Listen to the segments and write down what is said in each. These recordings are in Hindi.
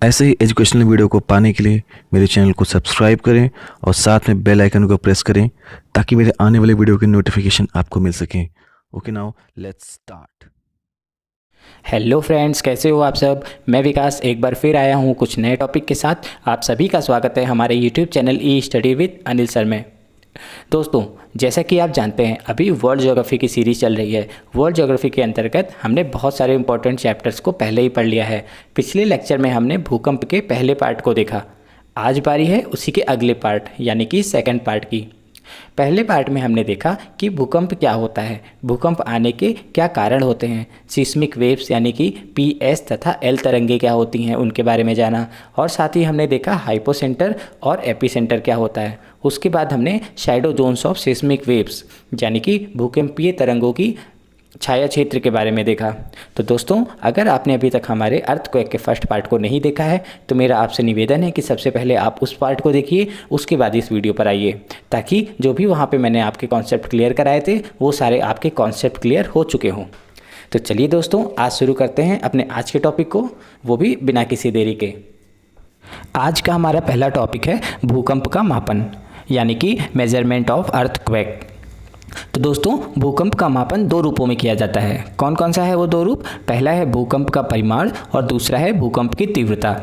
ऐसे ही एजुकेशनल वीडियो को पाने के लिए मेरे चैनल को सब्सक्राइब करें और साथ में बेल आइकन को प्रेस करें ताकि मेरे आने वाले वीडियो की नोटिफिकेशन आपको मिल सके। Okay, now let's start. Hello friends, कैसे हो आप सब। मैं विकास एक बार फिर आया हूँ कुछ नए टॉपिक के साथ। आप सभी का स्वागत है हमारे YouTube channel E study with Anil sir में। दोस्तों, जैसा कि आप जानते हैं अभी वर्ल्ड ज्योग्राफी की सीरीज़ चल रही है। वर्ल्ड ज्योग्राफी के अंतर्गत हमने बहुत सारे इंपॉर्टेंट चैप्टर्स को पहले ही पढ़ लिया है। पिछले लेक्चर में हमने भूकंप के पहले पार्ट को देखा। आज बारी है उसी के अगले पार्ट यानी कि सेकंड पार्ट की। पहले पार्ट में हमने देखा कि भूकंप क्या होता है, भूकंप आने के क्या कारण होते हैं, सिस्मिक वेव्स यानी कि PS तथा L तरंगे क्या होती हैं उनके बारे में जाना, और साथ ही हमने देखा हाइपोसेंटर और एपिसेंटर क्या होता है। उसके बाद हमने shadow zones of seismic waves यानी कि भूकंपीय तरंगों की छाया क्षेत्र के बारे में देखा। तो दोस्तों, अगर आपने अभी तक हमारे अर्थक्वेक के फर्स्ट पार्ट को नहीं देखा है तो मेरा आपसे निवेदन है कि सबसे पहले आप उस पार्ट को देखिए, उसके बाद इस वीडियो पर आइए, ताकि जो भी वहाँ पे मैंने आपके कॉन्सेप्ट क्लियर कराए थे वो सारे आपके कॉन्सेप्ट क्लियर हो चुके हों। तो चलिए दोस्तों, आज शुरू करते हैं अपने आज के टॉपिक को, वो भी बिना किसी देरी के। आज का हमारा पहला टॉपिक है भूकंप का मापन यानी कि मेजरमेंट ऑफ अर्थक्वेक। तो दोस्तों, भूकंप का मापन दो रूपों में किया जाता है। कौन कौन सा है वो दो रूप? पहला है भूकंप का परिमाण और दूसरा है भूकंप की तीव्रता।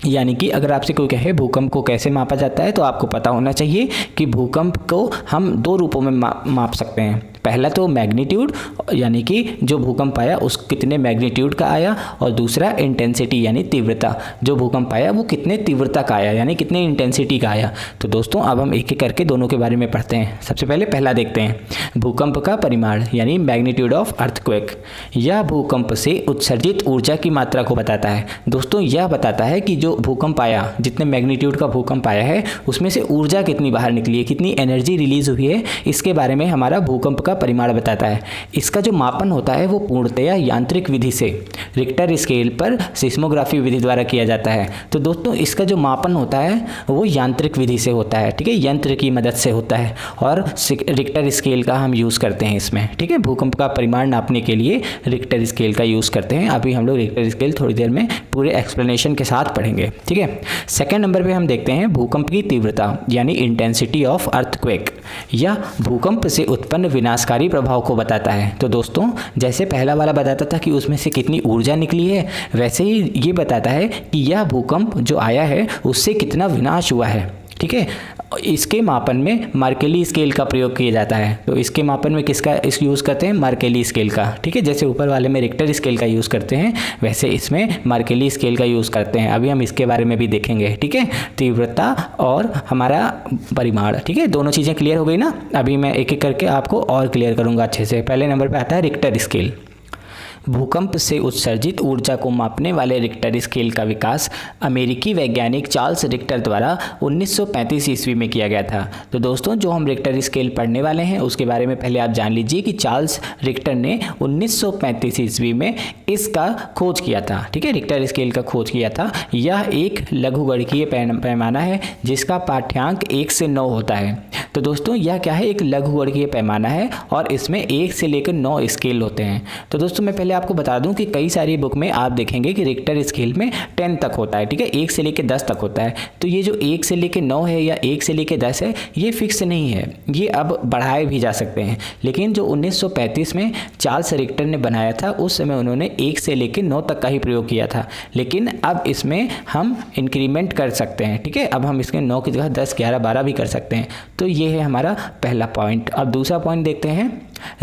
यानी कि अगर आपसे कोई कहे भूकंप को कैसे मापा जाता है तो आपको पता होना चाहिए कि भूकंप को हम दो रूपों में माप सकते हैं। पहला तो मैग्नीट्यूड यानी कि जो भूकंप आया उस कितने मैग्नीट्यूड का आया, और दूसरा इंटेंसिटी यानी तीव्रता, जो भूकंप आया वो कितने तीव्रता का आया यानी कितने इंटेंसिटी का आया। तो दोस्तों, अब हम एक एक करके दोनों के बारे में पढ़ते हैं। सबसे पहले पहला देखते हैं, भूकंप का परिमाण यानी मैग्नीट्यूड ऑफ अर्थक्वेक। यह भूकंप से उत्सर्जित ऊर्जा की मात्रा को बताता है। दोस्तों, यह बताता है कि जो भूकंप आया, जितने मैग्नीट्यूड का भूकंप आया है उसमें से ऊर्जा कितनी बाहर निकली है, कितनी एनर्जी रिलीज हुई है, इसके बारे में हमारा भूकंप का परिमाण बताता है। इसका जो मापन होता है वो पूर्णतया यांत्रिक विधि से रिक्टर स्केल पर सिस्मोग्राफी विधि द्वारा किया जाता है। तो दोस्तों, इसका जो मापन होता है वो यांत्रिक विधि से होता है, ठीक है, यंत्र की मदद से होता है, और रिक्टर स्केल का हम यूज़ करते हैं इसमें, ठीक है। भूकंप का परिमाण नापने के लिए रिक्टर स्केल का यूज़ करते हैं। अभी हम लोग रिक्टर स्केल थोड़ी देर में पूरे एक्सप्लेनेशन के साथ पढ़ेंगे, ठीक है। सेकेंड नंबर पे हम देखते हैं भूकंप की तीव्रता यानी इंटेंसिटी ऑफ अर्थक्वेक। यह भूकंप से उत्पन्न विनाशकारी प्रभाव को बताता है। तो दोस्तों, जैसे पहला वाला बताता था कि उसमें से कितनी ऊर्जा निकली है, वैसे ही ये बताता है कि यह भूकंप जो आया है उससे कितना विनाश हुआ है, ठीक है। इसके मापन में मार्केली स्केल का प्रयोग किया जाता है। तो इसके मापन में किसका यूज़ करते हैं? मार्केली स्केल का, ठीक है। जैसे ऊपर वाले में रिक्टर स्केल का यूज़ करते हैं वैसे इसमें मार्केली स्केल का यूज़ करते हैं। अभी हम इसके बारे में भी देखेंगे, ठीक है। तीव्रता और हमारा परिमाण, ठीक है, दोनों चीज़ें क्लियर हो गई ना। अभी मैं एक एक करके आपको और क्लियर करूँगा अच्छे से। पहले नंबर पर आता है रिक्टर स्केल। भूकंप से उत्सर्जित ऊर्जा को मापने वाले रिक्टर स्केल का विकास अमेरिकी वैज्ञानिक चार्ल्स रिक्टर द्वारा 1935 ईस्वी में किया गया था। तो दोस्तों, जो हम रिक्टर स्केल पढ़ने वाले हैं उसके बारे में पहले आप जान लीजिए कि चार्ल्स रिक्टर ने 1935 ईस्वी में इसका खोज किया था, ठीक है, रिक्टर स्केल का खोज किया था। यह एक लघुगणकीय पैमाना है जिसका पाठ्यांक 1 से 9 होता है। तो दोस्तों, यह क्या है? एक लघुगणकीय पैमाना है और इसमें 1 से लेकर 9 स्केल होते हैं। तो दोस्तों, मैं पहले आपको बता दूं कि कई सारी बुक में आप देखेंगे कि रिक्टर स्केल में 10 तक होता है, ठीक है, 1 से लेकर 10 तक होता है। तो ये जो 1 से लेकर 9 है या 1 से लेकर 10 है, ये फिक्स नहीं है, ये अब बढ़ाए भी जा सकते हैं। लेकिन जो 1935 में चार्ल्स रिक्टर ने बनाया था उस समय उन्होंने 1 से लेकर 9 तक का ही प्रयोग किया था। लेकिन अब इसमें हम इंक्रीमेंट कर सकते हैं, ठीक है। अब हम इसके 9 की जगह 10, 11, 12 भी कर सकते हैं। तो ये है हमारा पहला पॉइंट। अब दूसरा पॉइंट देखते हैं।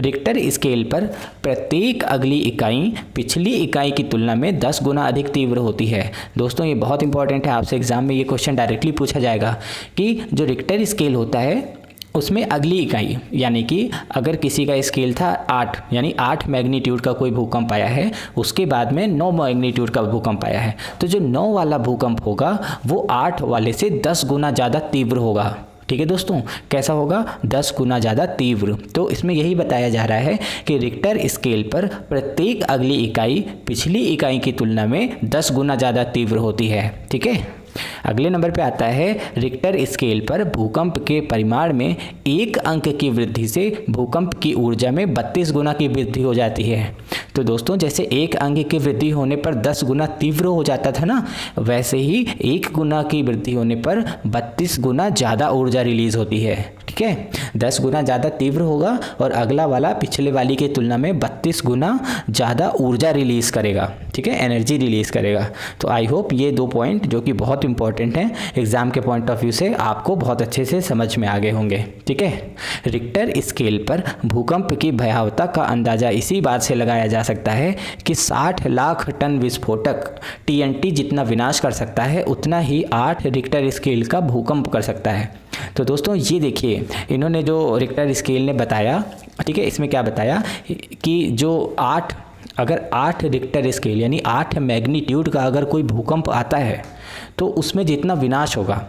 रिक्टर स्केल पर प्रत्येक अगली इकाई पिछली इकाई की तुलना में 10 गुना अधिक तीव्र होती है। दोस्तों, ये बहुत इंपॉर्टेंट है, आपसे एग्जाम में ये क्वेश्चन डायरेक्टली पूछा जाएगा कि जो रिक्टर स्केल होता है उसमें अगली इकाई, यानी कि अगर किसी का स्केल था 8 यानी 8 मैग्नीट्यूड का कोई भूकंप आया है, उसके बाद में 9 मैग्नीट्यूड का भूकंप आया है, तो जो 9 वाला भूकंप होगा वो 8 वाले से 10 गुना ज़्यादा तीव्र होगा, ठीक है दोस्तों। कैसा होगा? 10 गुना ज़्यादा तीव्र। तो इसमें यही बताया जा रहा है कि रिक्टर स्केल पर प्रत्येक अगली इकाई पिछली इकाई की तुलना में 10 गुना ज़्यादा तीव्र होती है, ठीक है। अगले नंबर पे आता है रिक्टर स्केल पर भूकंप के परिमाण में 1 अंक की वृद्धि से भूकंप की ऊर्जा में 32 गुना की वृद्धि हो जाती है। तो दोस्तों जैसे एक अंग की वृद्धि होने पर 10 गुना तीव्र हो जाता था ना, वैसे ही 1 गुना की वृद्धि होने पर 32 गुना ज़्यादा ऊर्जा रिलीज होती है। ठीक है, 10 गुना ज़्यादा तीव्र होगा और अगला वाला पिछले वाली की तुलना में 32 गुना ज़्यादा ऊर्जा रिलीज करेगा। ठीक है, एनर्जी रिलीज करेगा। तो आई होप ये 2 पॉइंट जो कि बहुत इंपॉर्टेंट हैं एग्जाम के पॉइंट ऑफ व्यू से आपको बहुत अच्छे से समझ में आ गए होंगे। ठीक है, रिक्टर स्केल पर भूकंप की भयावहता का अंदाज़ा इसी बात से लगाया जा सकता है कि 60 लाख टन विस्फोटक TNT जितना विनाश कर सकता है उतना ही 8 रिक्टर स्केल का भूकंप कर सकता है। तो दोस्तों ये देखिए, इन्होंने जो रिक्टर स्केल ने बताया, ठीक है, इसमें क्या बताया कि जो 8 रिक्टर स्केल यानी 8 मैग्नीट्यूड का अगर कोई भूकंप आता है तो उसमें जितना विनाश होगा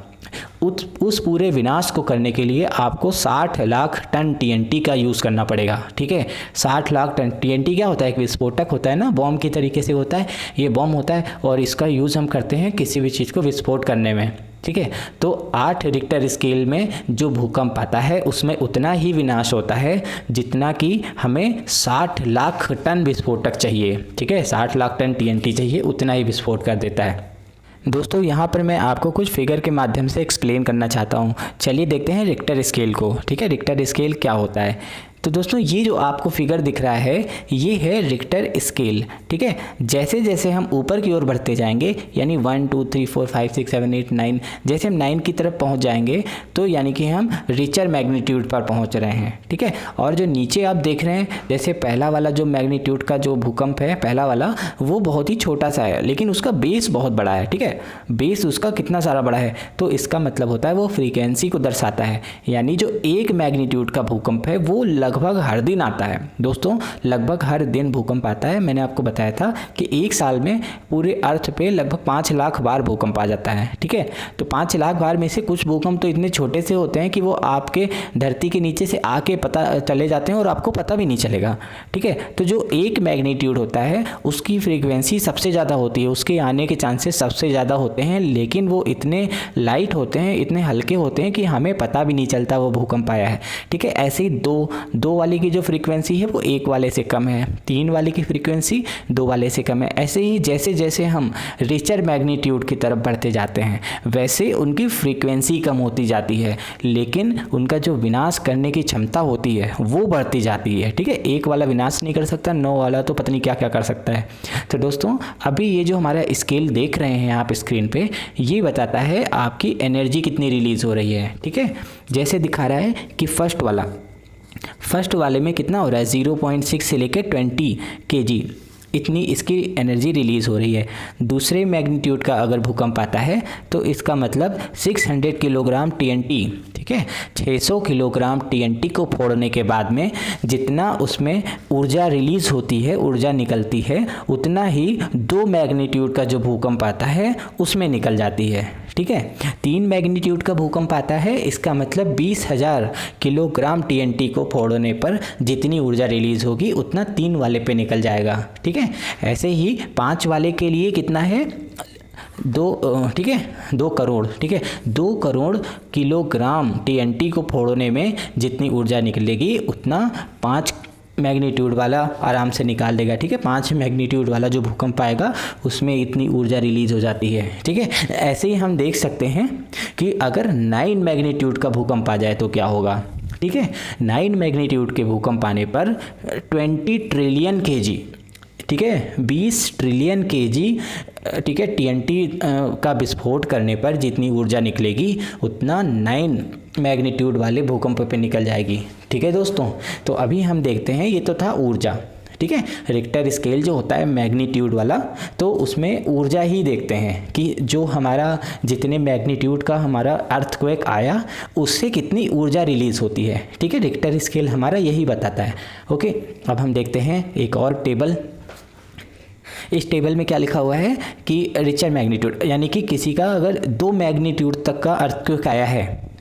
उस पूरे विनाश को करने के लिए आपको 60 लाख टन TNT का यूज़ करना पड़ेगा। ठीक है, 60 लाख टन TNT क्या होता है? एक विस्फोटक होता है ना, बॉम्ब की तरीके से होता है, ये बॉम्ब होता है और इसका यूज़ हम करते हैं किसी भी चीज़ को विस्फोट करने में। ठीक है, तो 8 रिक्टर स्केल में जो भूकंप आता है उसमें उतना ही विनाश होता है जितना कि हमें 60 लाख टन विस्फोटक चाहिए। ठीक है, 60 लाख टन TNT चाहिए, उतना ही विस्फोट कर देता है। दोस्तों यहाँ पर मैं आपको कुछ फिगर के माध्यम से एक्सप्लेन करना चाहता हूँ। चलिए देखते हैं रिक्टर स्केल को। ठीक है, रिक्टर स्केल क्या होता है? तो दोस्तों ये जो आपको फिगर दिख रहा है ये है रिक्टर स्केल। ठीक है, जैसे जैसे हम ऊपर की ओर बढ़ते जाएंगे यानी 1 2 3 4 5 6 7 8 9, जैसे हम 9 की तरफ पहुंच जाएंगे तो यानी कि हम रिचर मैग्नीट्यूड पर पहुंच रहे हैं। ठीक है, और जो नीचे आप देख रहे हैं जैसे पहला वाला जो मैग्नीट्यूड का जो भूकंप है, पहला वाला, वो बहुत ही छोटा सा है लेकिन उसका बेस बहुत बड़ा है। ठीक है, बेस उसका कितना सारा बड़ा है तो इसका मतलब होता है वो फ्रीक्वेंसी को दर्शाता है। यानी जो 1 मैग्नीट्यूड का भूकंप है वो लगभग हर दिन आता है। दोस्तों लगभग हर दिन भूकंप आता है। मैंने आपको बताया था कि 1 साल में पूरे अर्थ पे लगभग 5 लाख बार भूकंप आ जाता है। ठीक है, तो 5 लाख बार में से कुछ भूकंप तो इतने छोटे से होते हैं कि वो आपके धरती के नीचे से आके पता चले जाते हैं और आपको पता भी नहीं चलेगा। ठीक है, तो जो 1 मैग्नीट्यूड होता है उसकी फ्रीक्वेंसी सबसे ज़्यादा होती है, उसके आने के चांसेस सबसे ज़्यादा होते हैं, लेकिन वो इतने लाइट होते हैं, इतने हल्के होते हैं कि हमें पता भी नहीं चलता वो भूकंप आया है। ठीक है, ऐसे ही दो वाले की जो फ्रीक्वेंसी है वो 1 वाले से कम है, 3 वाले की फ्रीक्वेंसी 2 वाले से कम है। ऐसे ही जैसे जैसे हम रिचर मैग्नीट्यूड की तरफ बढ़ते जाते हैं वैसे उनकी फ्रीक्वेंसी कम होती जाती है, लेकिन उनका जो विनाश करने की क्षमता होती है वो बढ़ती जाती है। ठीक है, 1 वाला विनाश नहीं कर सकता, 9 वाला तो पता नहीं क्या क्या कर सकता है। तो दोस्तों अभी ये जो हमारा स्केल देख रहे हैं आप स्क्रीन पे, ये बताता है आपकी एनर्जी कितनी रिलीज हो रही है। ठीक है, जैसे दिखा रहा है कि फर्स्ट वाले में कितना हो रहा है, 0.6 से लेकर 20 kg इतनी इसकी एनर्जी रिलीज़ हो रही है। दूसरे मैग्नीट्यूड का अगर भूकंप आता है तो इसका मतलब 600 किलोग्राम TNT, ठीक है, 600 किलोग्राम TNT को फोड़ने के बाद में जितना उसमें ऊर्जा रिलीज़ होती है, ऊर्जा निकलती है, उतना ही 2 मैग्नीट्यूड का जो भूकंप आता है उसमें निकल जाती है। ठीक है, 3 मैग्नीट्यूड का भूकंप आता है, इसका मतलब 20,000 किलोग्राम TNT को फोड़ने पर जितनी ऊर्जा रिलीज़ होगी उतना 3 वाले पे निकल जाएगा। ठीक है, ऐसे ही 5 वाले के लिए कितना है, 2 करोड़। ठीक है, 2 करोड़ किलोग्राम TNT को फोड़ने में जितनी ऊर्जा निकलेगी उतना 5 मैग्नीट्यूड वाला आराम से निकाल देगा। ठीक है, 5 मैग्नीट्यूड वाला जो भूकंप आएगा उसमें इतनी ऊर्जा रिलीज हो जाती है। ठीक है, ऐसे ही हम देख सकते हैं कि अगर 9 मैग्नीट्यूड का भूकंप आ जाए तो क्या होगा। ठीक है, 9 मैग्नीट्यूड के भूकंप आने पर 20 ट्रिलियन kg, ठीक है, 20 ट्रिलियन kg, ठीक है, TNT का विस्फोट करने पर जितनी ऊर्जा निकलेगी उतना 9 मैग्नीट्यूड वाले भूकंप पे निकल जाएगी। ठीक है दोस्तों, तो अभी हम देखते हैं, ये तो था ऊर्जा। ठीक है, रिक्टर स्केल जो होता है मैग्नीट्यूड वाला, तो उसमें ऊर्जा ही देखते हैं कि जो हमारा जितने मैग्नीट्यूड का हमारा अर्थक्वेक आया उससे कितनी ऊर्जा रिलीज होती है। ठीक है, रिक्टर स्केल हमारा यही बताता है। ओके, अब हम देखते हैं एक और टेबल। इस टेबल में क्या लिखा हुआ है कि रिचर मैग्नीट्यूड यानी कि किसी का अगर 2 मैग्नीट्यूड तक का अर्थक्वेक आया है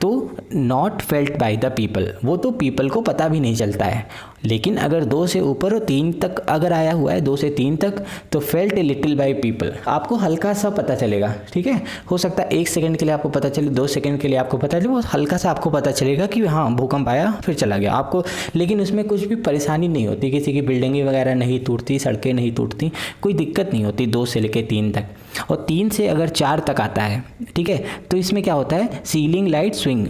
तो not felt by the people, वो तो पीपल को पता भी नहीं चलता है। लेकिन अगर 2 से ऊपर और 3 तक अगर आया हुआ है, 2 से 3 तक, तो felt a little by people, आपको हल्का सा पता चलेगा। ठीक है, हो सकता है 1 सेकंड के लिए आपको पता चले, 2 सेकंड के लिए आपको पता चले, वो हल्का सा आपको पता चलेगा कि हाँ भूकंप आया फिर चला गया आपको। लेकिन उसमें कुछ भी परेशानी नहीं होती, किसी की बिल्डिंगें वगैरह नहीं टूटती, सड़कें नहीं टूटती, कोई दिक्कत नहीं होती 2 से लेकर 3 तक। और 3 से अगर 4 तक आता है, ठीक है, तो इसमें क्या होता है, सीलिंग लाइट स्विंग।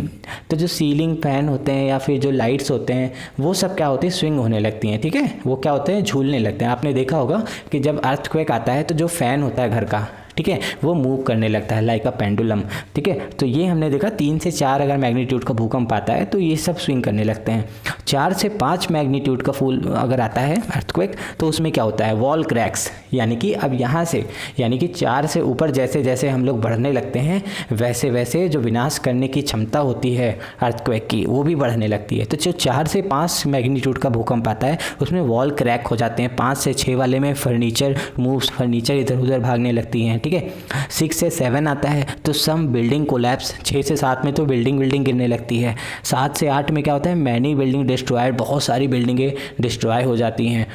तो जो सीलिंग फैन होते हैं या फिर जो लाइट्स होते हैं वो सब क्या होती है, स्विंग होने लगती हैं। ठीक है, वो क्या होते हैं, झूलने लगते हैं। आपने देखा होगा कि जब अर्थक्वेक आता है तो जो फैन होता है घर का, ठीक है, वो मूव करने लगता है लाइक अ पेंडुलम। ठीक है, तो ये हमने देखा 3 से 4 अगर मैग्नीट्यूड का भूकंप आता है तो ये सब स्विंग करने लगते हैं। 4 से 5 मैग्नीट्यूड का फुल अगर आता है अर्थक्वेक तो उसमें क्या होता है, वॉल क्रैक्स। यानी कि अब यहाँ से, यानी कि 4 से ऊपर जैसे जैसे हम लोग बढ़ने लगते हैं वैसे वैसे जो विनाश करने की क्षमता होती है अर्थक्वेक की वो भी बढ़ने लगती है। तो जो 4 से 5 मैग्नीट्यूड का भूकंप आता है उसमें वॉल क्रैक हो जाते हैं। 5 से 6 वाले में फर्नीचर इधर उधर भागने लगती हैं। ठीक है, 6 से 7 आता है तो सम बिल्डिंग कोलैप्स। 6 से 7 में तो बिल्डिंग गिरने लगती है। 7 से 8 में क्या होता है, मैनी बिल्डिंग डिस्ट्रॉयड, बहुत सारी बिल्डिंगें डिस्ट्रॉय हो जाती हैं।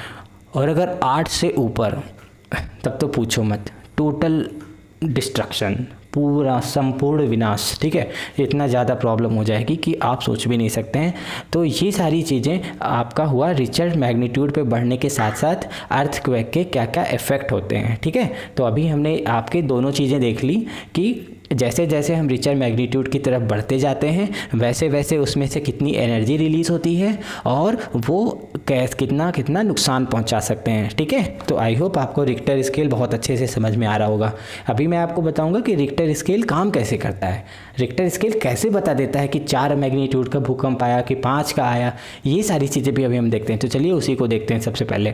और अगर 8 से ऊपर तब तो पूछो मत, टोटल डिस्ट्रक्शन, पूरा संपूर्ण विनाश। ठीक है, इतना ज़्यादा प्रॉब्लम हो जाएगी कि आप सोच भी नहीं सकते हैं। तो ये सारी चीज़ें आपका हुआ रिचर मैग्नीट्यूड पे बढ़ने के साथ साथ अर्थक्वेक के क्या क्या इफ़ेक्ट होते हैं। ठीक है, तो अभी हमने आपके दोनों चीज़ें देख ली कि जैसे जैसे हम रिचर मैग्नीट्यूड की तरफ बढ़ते जाते हैं वैसे वैसे उसमें से कितनी एनर्जी रिलीज़ होती है और वो कितना नुकसान पहुंचा सकते हैं। ठीक है, तो आई होप आपको रिक्टर स्केल बहुत अच्छे से समझ में आ रहा होगा। अभी मैं आपको बताऊंगा कि रिक्टर स्केल काम कैसे करता है, रिक्टर स्केल कैसे बता देता है कि 4 मैग्नीट्यूड का भूकंप आया कि 5 का आया। ये सारी चीज़ें भी अभी हम देखते हैं। तो चलिए उसी को देखते हैं सबसे पहले।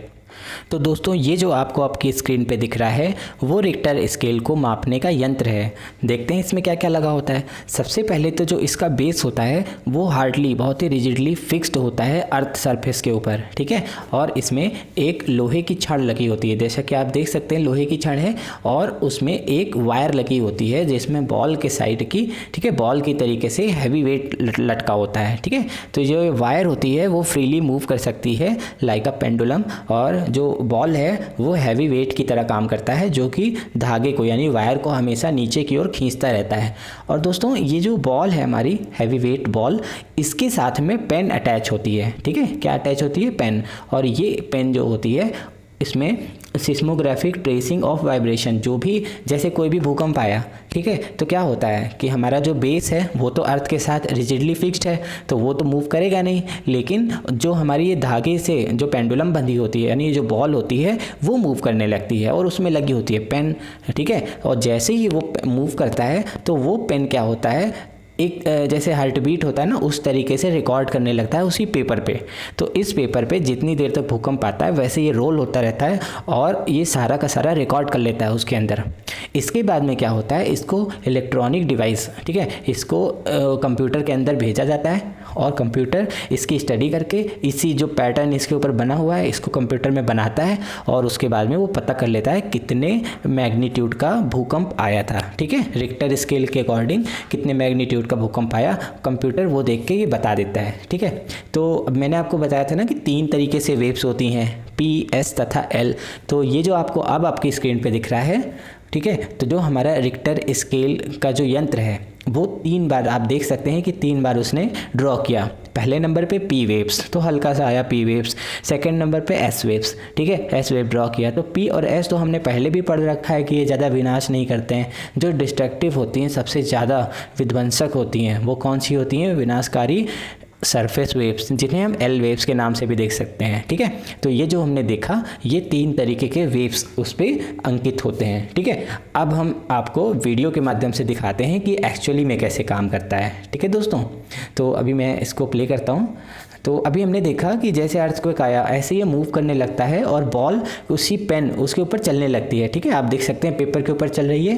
तो दोस्तों ये जो आपको आपकी स्क्रीन पे दिख रहा है वो रिक्टर स्केल को मापने का यंत्र है। देखते हैं इसमें क्या क्या लगा होता है। सबसे पहले तो जो इसका बेस होता है वो हार्डली, बहुत ही रिजिडली फिक्स्ड होता है अर्थ सरफेस के ऊपर। ठीक है, और इसमें एक लोहे की छड़ लगी होती है, जैसा कि आप देख सकते हैं लोहे की छड़ है और उसमें एक वायर लगी होती है जिसमें बॉल के साइड की, ठीक है, बॉल की तरीके से हैवी वेट लटका होता है। ठीक है, तो जो वायर होती है वो फ्रीली मूव कर सकती है लाइक अ पेंडुलम, और जो बॉल है वो हैवी वेट की तरह काम करता है जो कि धागे को यानी वायर को हमेशा नीचे की ओर खींचता रहता है। और दोस्तों ये जो बॉल है हमारी हैवी वेट बॉल, इसके साथ में पेन अटैच होती है। ठीक है, क्या अटैच होती है, पेन। और ये पेन जो होती है इसमें सिस्मोग्राफिक ट्रेसिंग ऑफ वाइब्रेशन, जो भी जैसे कोई भी भूकंप आया, ठीक है, तो क्या होता है कि हमारा जो बेस है वो तो अर्थ के साथ रिजिडली फिक्स्ड है तो वो तो मूव करेगा नहीं, लेकिन जो हमारी ये धागे से जो पेंडुलम बंधी होती है यानी जो बॉल होती है वो मूव करने लगती है और उसमें लगी होती है पेन। ठीक है, और जैसे ही वो मूव करता है तो वो पेन क्या होता है, एक जैसे हार्ट बीट होता है ना उस तरीके से रिकॉर्ड करने लगता है उसी पेपर पे। तो इस पेपर पे जितनी देर तक भूकंप आता है वैसे ये रोल होता रहता है और ये सारा का सारा रिकॉर्ड कर लेता है उसके अंदर। इसके बाद में क्या होता है, इसको इलेक्ट्रॉनिक डिवाइस, ठीक है, इसको कंप्यूटर के अंदर भेजा जाता है और कंप्यूटर इसकी स्टडी करके इसी जो पैटर्न इसके ऊपर बना हुआ है इसको कंप्यूटर में बनाता है और उसके बाद में वो पता कर लेता है कितने मैग्नीट्यूड का भूकंप आया था। ठीक है, रिक्टर स्केल के अकॉर्डिंग कितने मैग्नीट्यूड का भूकंप आया कंप्यूटर वो देख के ये बता देता है। ठीक है, तो अब मैंने आपको बताया था ना कि 3 तरीके से वेव्स होती हैं, P, S तथा L। तो ये जो आपको अब आपकी स्क्रीन पे दिख रहा है, ठीक है, तो जो हमारा रिक्टर स्केल का जो यंत्र है वो 3 बार आप देख सकते हैं कि 3 बार उसने ड्रॉ किया। पहले नंबर पे P वेव्स, तो हल्का सा आया P वेव्स। सेकंड नंबर पे S वेव्स, ठीक है, S वेव ड्रॉ किया। तो P और S तो हमने पहले भी पढ़ रखा है कि ये ज़्यादा विनाश नहीं करते हैं। जो डिस्ट्रक्टिव होती हैं, सबसे ज़्यादा विध्वंसक होती हैं, वो कौन सी होती हैं, विनाशकारी सरफेस वेव्स, जिन्हें हम L वेव्स के नाम से भी देख सकते हैं। ठीक है, तो ये जो हमने देखा ये 3 तरीके के वेव्स उस पर अंकित होते हैं। ठीक है, अब हम आपको वीडियो के माध्यम से दिखाते हैं कि एक्चुअली में कैसे काम करता है। ठीक है दोस्तों, तो अभी मैं इसको प्ले करता हूँ। तो अभी हमने देखा कि जैसे अर्थक्वेक आया ऐसे ये मूव करने लगता है और बॉल उसी पेन उसके ऊपर चलने लगती है। ठीक है, आप देख सकते हैं पेपर के ऊपर चल रही है।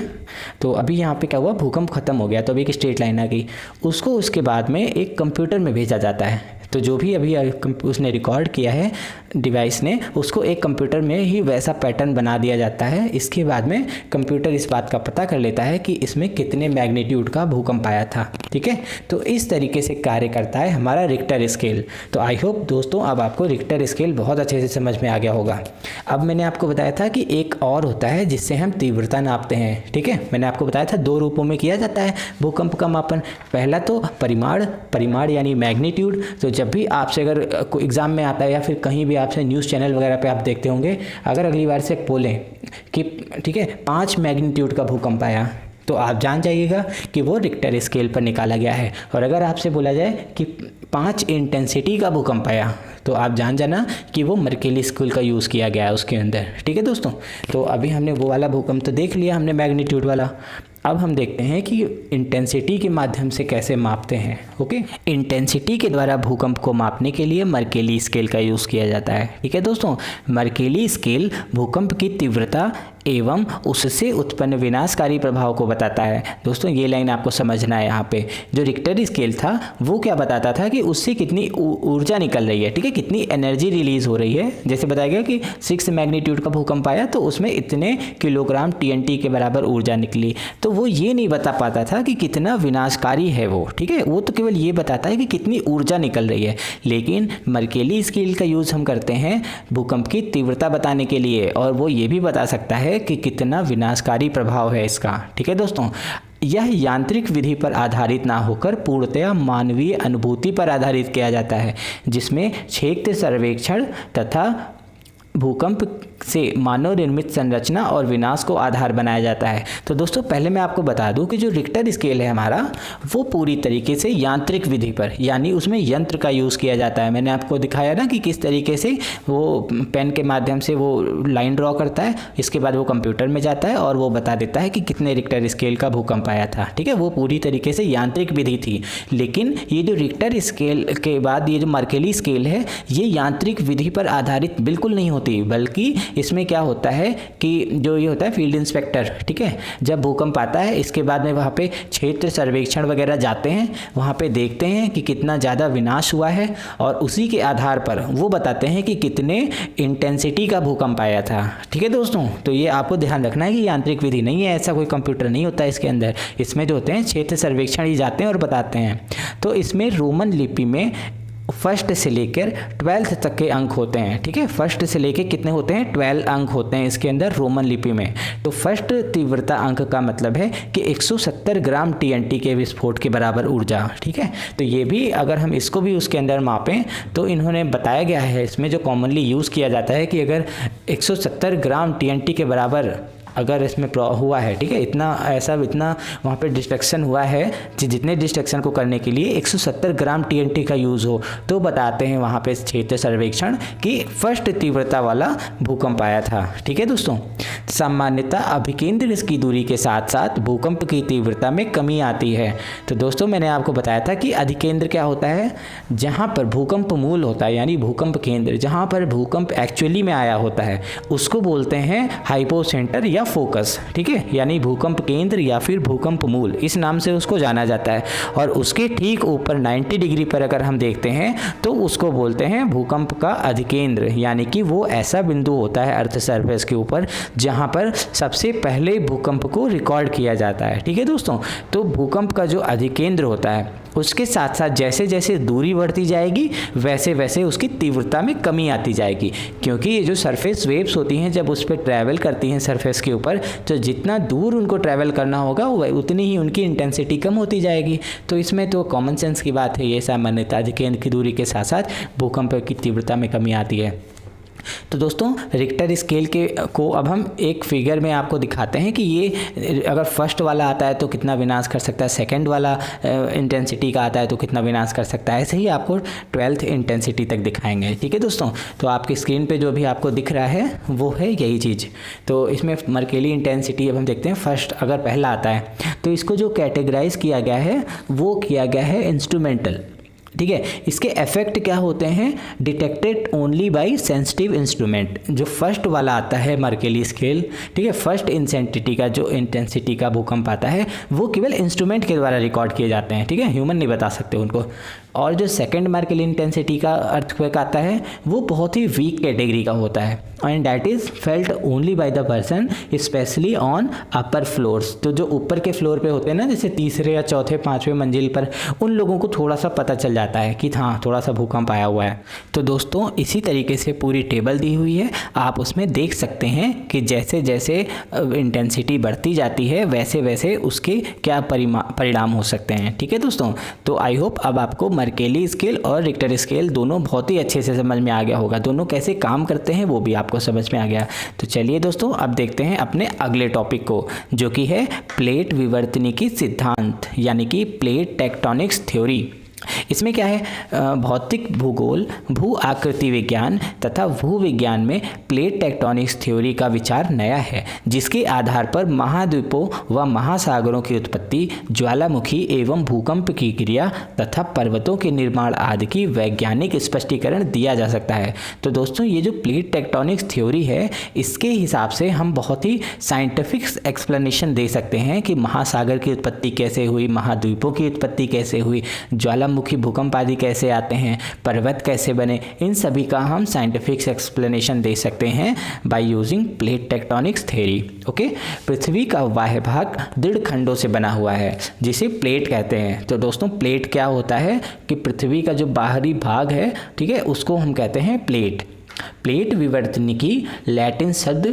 तो अभी यहाँ पे क्या हुआ, भूकंप खत्म हो गया, तो अभी एक स्ट्रेट लाइन आ गई। उसको उसके बाद में एक कंप्यूटर में भेजा जाता है। तो जो भी अभी उसने रिकॉर्ड किया है डिवाइस ने, उसको एक कंप्यूटर में ही वैसा पैटर्न बना दिया जाता है। इसके बाद में कंप्यूटर इस बात का पता कर लेता है कि इसमें कितने मैग्नीट्यूड का भूकंप आया था। ठीक है। तो इस तरीके से कार्य करता है हमारा रिक्टर स्केल। तो आई होप दोस्तों अब आपको रिक्टर स्केल बहुत अच्छे से समझ में आ गया होगा। अब मैंने आपको बताया था कि एक और होता है जिससे हम तीव्रता नापते हैं, ठीक है। मैंने आपको बताया था 2 रूपों में किया जाता है भूकंप का मापन। पहला तो परिमाण यानी मैग्नीट्यूड। तो जब भी आपसे अगर एग्जाम में आता है या फिर कहीं भी आपसे न्यूज़ चैनल वगैरह पे आप देखते होंगे, अगर अगली बार से बोलें कि ठीक है 5 मैग्नीट्यूड का भूकंप आया, तो आप जान जाइएगा कि वो रिक्टर स्केल पर निकाला गया है। और अगर आपसे बोला जाए कि 5 इंटेंसिटी का भूकंप आया, तो आप जान जाना कि वो मर्केली स्केल का यूज़ किया गया है उसके अंदर, ठीक है दोस्तों। तो अभी हमने वो वाला भूकंप तो देख लिया हमने, मैग्नीट्यूड वाला। अब हम देखते हैं कि इंटेंसिटी के माध्यम से कैसे मापते हैं। ओके, इंटेंसिटी के द्वारा भूकंप को मापने के लिए मर्केली स्केल का यूज़ किया जाता है, ठीक है दोस्तों। मर्केली स्केल भूकंप की तीव्रता एवं उससे उत्पन्न विनाशकारी प्रभाव को बताता है। दोस्तों ये लाइन आपको समझना है। यहाँ पे जो रिक्टर स्केल था वो क्या बताता था कि उससे कितनी ऊर्जा निकल रही है, ठीक है, कितनी एनर्जी रिलीज हो रही है। जैसे बताया गया कि 6 मैग्नीट्यूड का भूकंप आया तो उसमें इतने किलोग्राम TNT के बराबर ऊर्जा निकली। तो वो ये नहीं बता पाता था कि कितना विनाशकारी है वो, ठीक है। वो तो केवल ये बताता है कि कितनी ऊर्जा निकल रही है। लेकिन मर्केली स्केल का यूज़ हम करते हैं भूकंप की तीव्रता बताने के लिए, और वो ये भी बता सकता है कि कितना विनाशकारी प्रभाव है इसका, ठीक है दोस्तों। यह यांत्रिक विधि पर आधारित ना होकर पूर्णतया मानवीय अनुभूति पर आधारित किया जाता है, जिसमें क्षेत्र सर्वेक्षण तथा भूकंप से मानव निर्मित संरचना और विनाश को आधार बनाया जाता है। तो दोस्तों पहले मैं आपको बता दूं कि जो रिक्टर स्केल है हमारा, वो पूरी तरीके से यांत्रिक विधि पर, यानी उसमें यंत्र का यूज़ किया जाता है। मैंने आपको दिखाया ना कि किस तरीके से वो पेन के माध्यम से वो लाइन ड्रॉ करता है, इसके बाद वो कंप्यूटर में जाता है और वो बता देता है कि कितने रिक्टर स्केल का भूकंप आया था, ठीक है। वो पूरी तरीके से यांत्रिक विधि थी। लेकिन ये जो रिक्टर स्केल के बाद ये जो मर्केली स्केल है, ये यांत्रिक विधि पर आधारित बिल्कुल नहीं होती, बल्कि इसमें क्या होता है कि जो ये होता है फील्ड इंस्पेक्टर, ठीक है, जब भूकंप आता है इसके बाद में वहाँ पे क्षेत्र सर्वेक्षण वगैरह जाते हैं, वहाँ पे देखते हैं कि कितना ज़्यादा विनाश हुआ है, और उसी के आधार पर वो बताते हैं कि कितने इंटेंसिटी का भूकंप आया था, ठीक है दोस्तों। तो ये आपको ध्यान रखना है कि यांत्रिक विधि नहीं है, ऐसा कोई कंप्यूटर नहीं होता है इसके अंदर। इसमें जो होते हैं क्षेत्र सर्वेक्षण ही जाते हैं और बताते हैं। तो इसमें रोमन लिपि में फर्स्ट से लेकर 12th तक के अंक होते हैं, ठीक है। फर्स्ट से लेकर कितने होते हैं? 12 अंक होते हैं इसके अंदर रोमन लिपि में। तो फर्स्ट तीव्रता अंक का मतलब है कि 170 ग्राम TNT के विस्फोट के बराबर ऊर्जा, ठीक है। तो ये भी अगर हम इसको भी उसके अंदर मापें तो इन्होंने बताया गया है इसमें जो कॉमनली यूज़ किया जाता है कि अगर 170 ग्राम TNT के बराबर अगर इसमें हुआ है, ठीक है, इतना वहाँ पे डिस्ट्रक्शन हुआ है, जितने डिस्ट्रक्शन को करने के लिए 170 ग्राम TNT का यूज़ हो, तो बताते हैं वहाँ पे क्षेत्र सर्वेक्षण कि फर्स्ट तीव्रता वाला भूकंप आया था, ठीक है दोस्तों। सामान्यतः अभिकेंद्र की दूरी के साथ साथ भूकंप की तीव्रता में कमी आती है। तो दोस्तों मैंने आपको बताया था कि अधिकेंद्र क्या होता है? जहाँ पर भूकंप मूल होता है, यानी भूकंप केंद्र, जहाँ पर भूकंप एक्चुअली में आया होता है, उसको बोलते हैं हाइपोसेंटर या फोकस, ठीक है, यानी भूकंप केंद्र या फिर भूकंप मूल, इस नाम से उसको जाना जाता है। और उसके ठीक ऊपर 90 डिग्री पर अगर हम देखते हैं तो उसको बोलते हैं भूकंप का अधिकेंद्र, यानी कि वो ऐसा बिंदु होता है अर्थ सरफेस के ऊपर जहाँ पर सबसे पहले भूकंप को रिकॉर्ड किया जाता है, ठीक है दोस्तों। तो भूकंप का जो अधिकेंद्र होता है उसके साथ साथ जैसे जैसे दूरी बढ़ती जाएगी वैसे वैसे उसकी तीव्रता में कमी आती जाएगी, क्योंकि ये जो सरफेस वेव्स होती हैं जब उस पर ट्रैवल करती हैं सरफेस के ऊपर, तो जितना दूर उनको ट्रैवल करना होगा उतनी ही उनकी इंटेंसिटी कम होती जाएगी। तो इसमें तो कॉमन सेंस की बात है, ये सामान्यतः अधिकेंद्र की दूरी के साथ साथ भूकंप की तीव्रता में कमी आती है। तो दोस्तों रिक्टर स्केल को अब हम एक फिगर में आपको दिखाते हैं कि ये अगर फर्स्ट वाला आता है तो कितना विनाश कर सकता है, सेकंड वाला इंटेंसिटी का आता है तो कितना विनाश कर सकता है, ऐसे ही आपको 12th इंटेंसिटी तक दिखाएंगे, ठीक है दोस्तों। तो आपकी स्क्रीन पे जो भी आपको दिख रहा है वो है यही चीज़। तो इसमें मर्केली इंटेंसिटी अब हम देखते हैं, फर्स्ट अगर पहला आता है तो इसको जो कैटेगराइज किया गया है वो किया गया है इंस्ट्रूमेंटल, ठीक है। इसके इफेक्ट क्या होते हैं? Detected only by sensitive instrument. जो फर्स्ट वाला आता है मर्केली स्केल, ठीक है, फर्स्ट इंटेंसिटी का जो इंटेंसिटी का भूकंप आता है वो केवल इंस्ट्रूमेंट के द्वारा रिकॉर्ड किए जाते हैं, ठीक है, ह्यूमन नहीं बता सकते उनको। और जो सेकंड मर्केली इंटेंसिटी का अर्थक्वेक आता है वो बहुत ही वीक कैटेगरी का होता है, and that is felt only by the person specially on upper floors. तो जो ऊपर के फ्लोर पे होते हैं ना, जैसे तीसरे या चौथे पाँचवें मंजिल पर, उन लोगों को थोड़ा सा पता चल जाता है कि हाँ थोड़ा सा भूकंप आया हुआ है। तो दोस्तों इसी तरीके से पूरी टेबल दी हुई है, आप उसमें देख सकते हैं कि जैसे जैसे इंटेंसिटी बढ़ती जाती है वैसे वैसे उसके क्या परिणाम हो सकते हैं। ठीक है दोस्तों, तो आई होप अब आपको मर्केली स्केल और रिक्टर स्केल दोनों बहुत ही अच्छे से समझ में आ गया होगा, दोनों कैसे काम करते हैं वो भी आपको समझ में आ गया। तो चलिए दोस्तों अब देखते हैं अपने अगले टॉपिक को, जो कि है प्लेट विवर्तनिकी सिद्धांत यानी कि प्लेट टेक्टोनिक्स थ्योरी। इसमें क्या है, भौतिक भूगोल, भू आकृति विज्ञान तथा भू विज्ञान में प्लेट टेक्टोनिक्स थ्योरी का विचार नया है, जिसके आधार पर महाद्वीपों व महासागरों की उत्पत्ति, ज्वालामुखी एवं भूकंप की क्रिया तथा पर्वतों के निर्माण आदि की वैज्ञानिक स्पष्टीकरण दिया जा सकता है। तो दोस्तों ये जो प्लेट टेक्टोनिक्स थ्योरी है, इसके हिसाब से हम बहुत ही साइंटिफिक एक्सप्लेनेशन दे सकते हैं कि महासागर की उत्पत्ति कैसे हुई, महाद्वीपों की उत्पत्ति कैसे हुई, ज्वालामुखी भूकंप आदि कैसे आते हैं, पर्वत कैसे बने, इन सभी का हम साइंटिफिक एक्सप्लेनेशन दे सकते हैं by using plate tectonics theory. Okay, पृथ्वी का बाह्य भाग दृढ़ खंडों से बना हुआ है जिसे प्लेट कहते हैं। तो दोस्तों प्लेट क्या होता है कि पृथ्वी का जो बाहरी भाग है, ठीक है, उसको हम कहते हैं प्लेट। प्लेट विवर्तनिकी लैटिन शब्द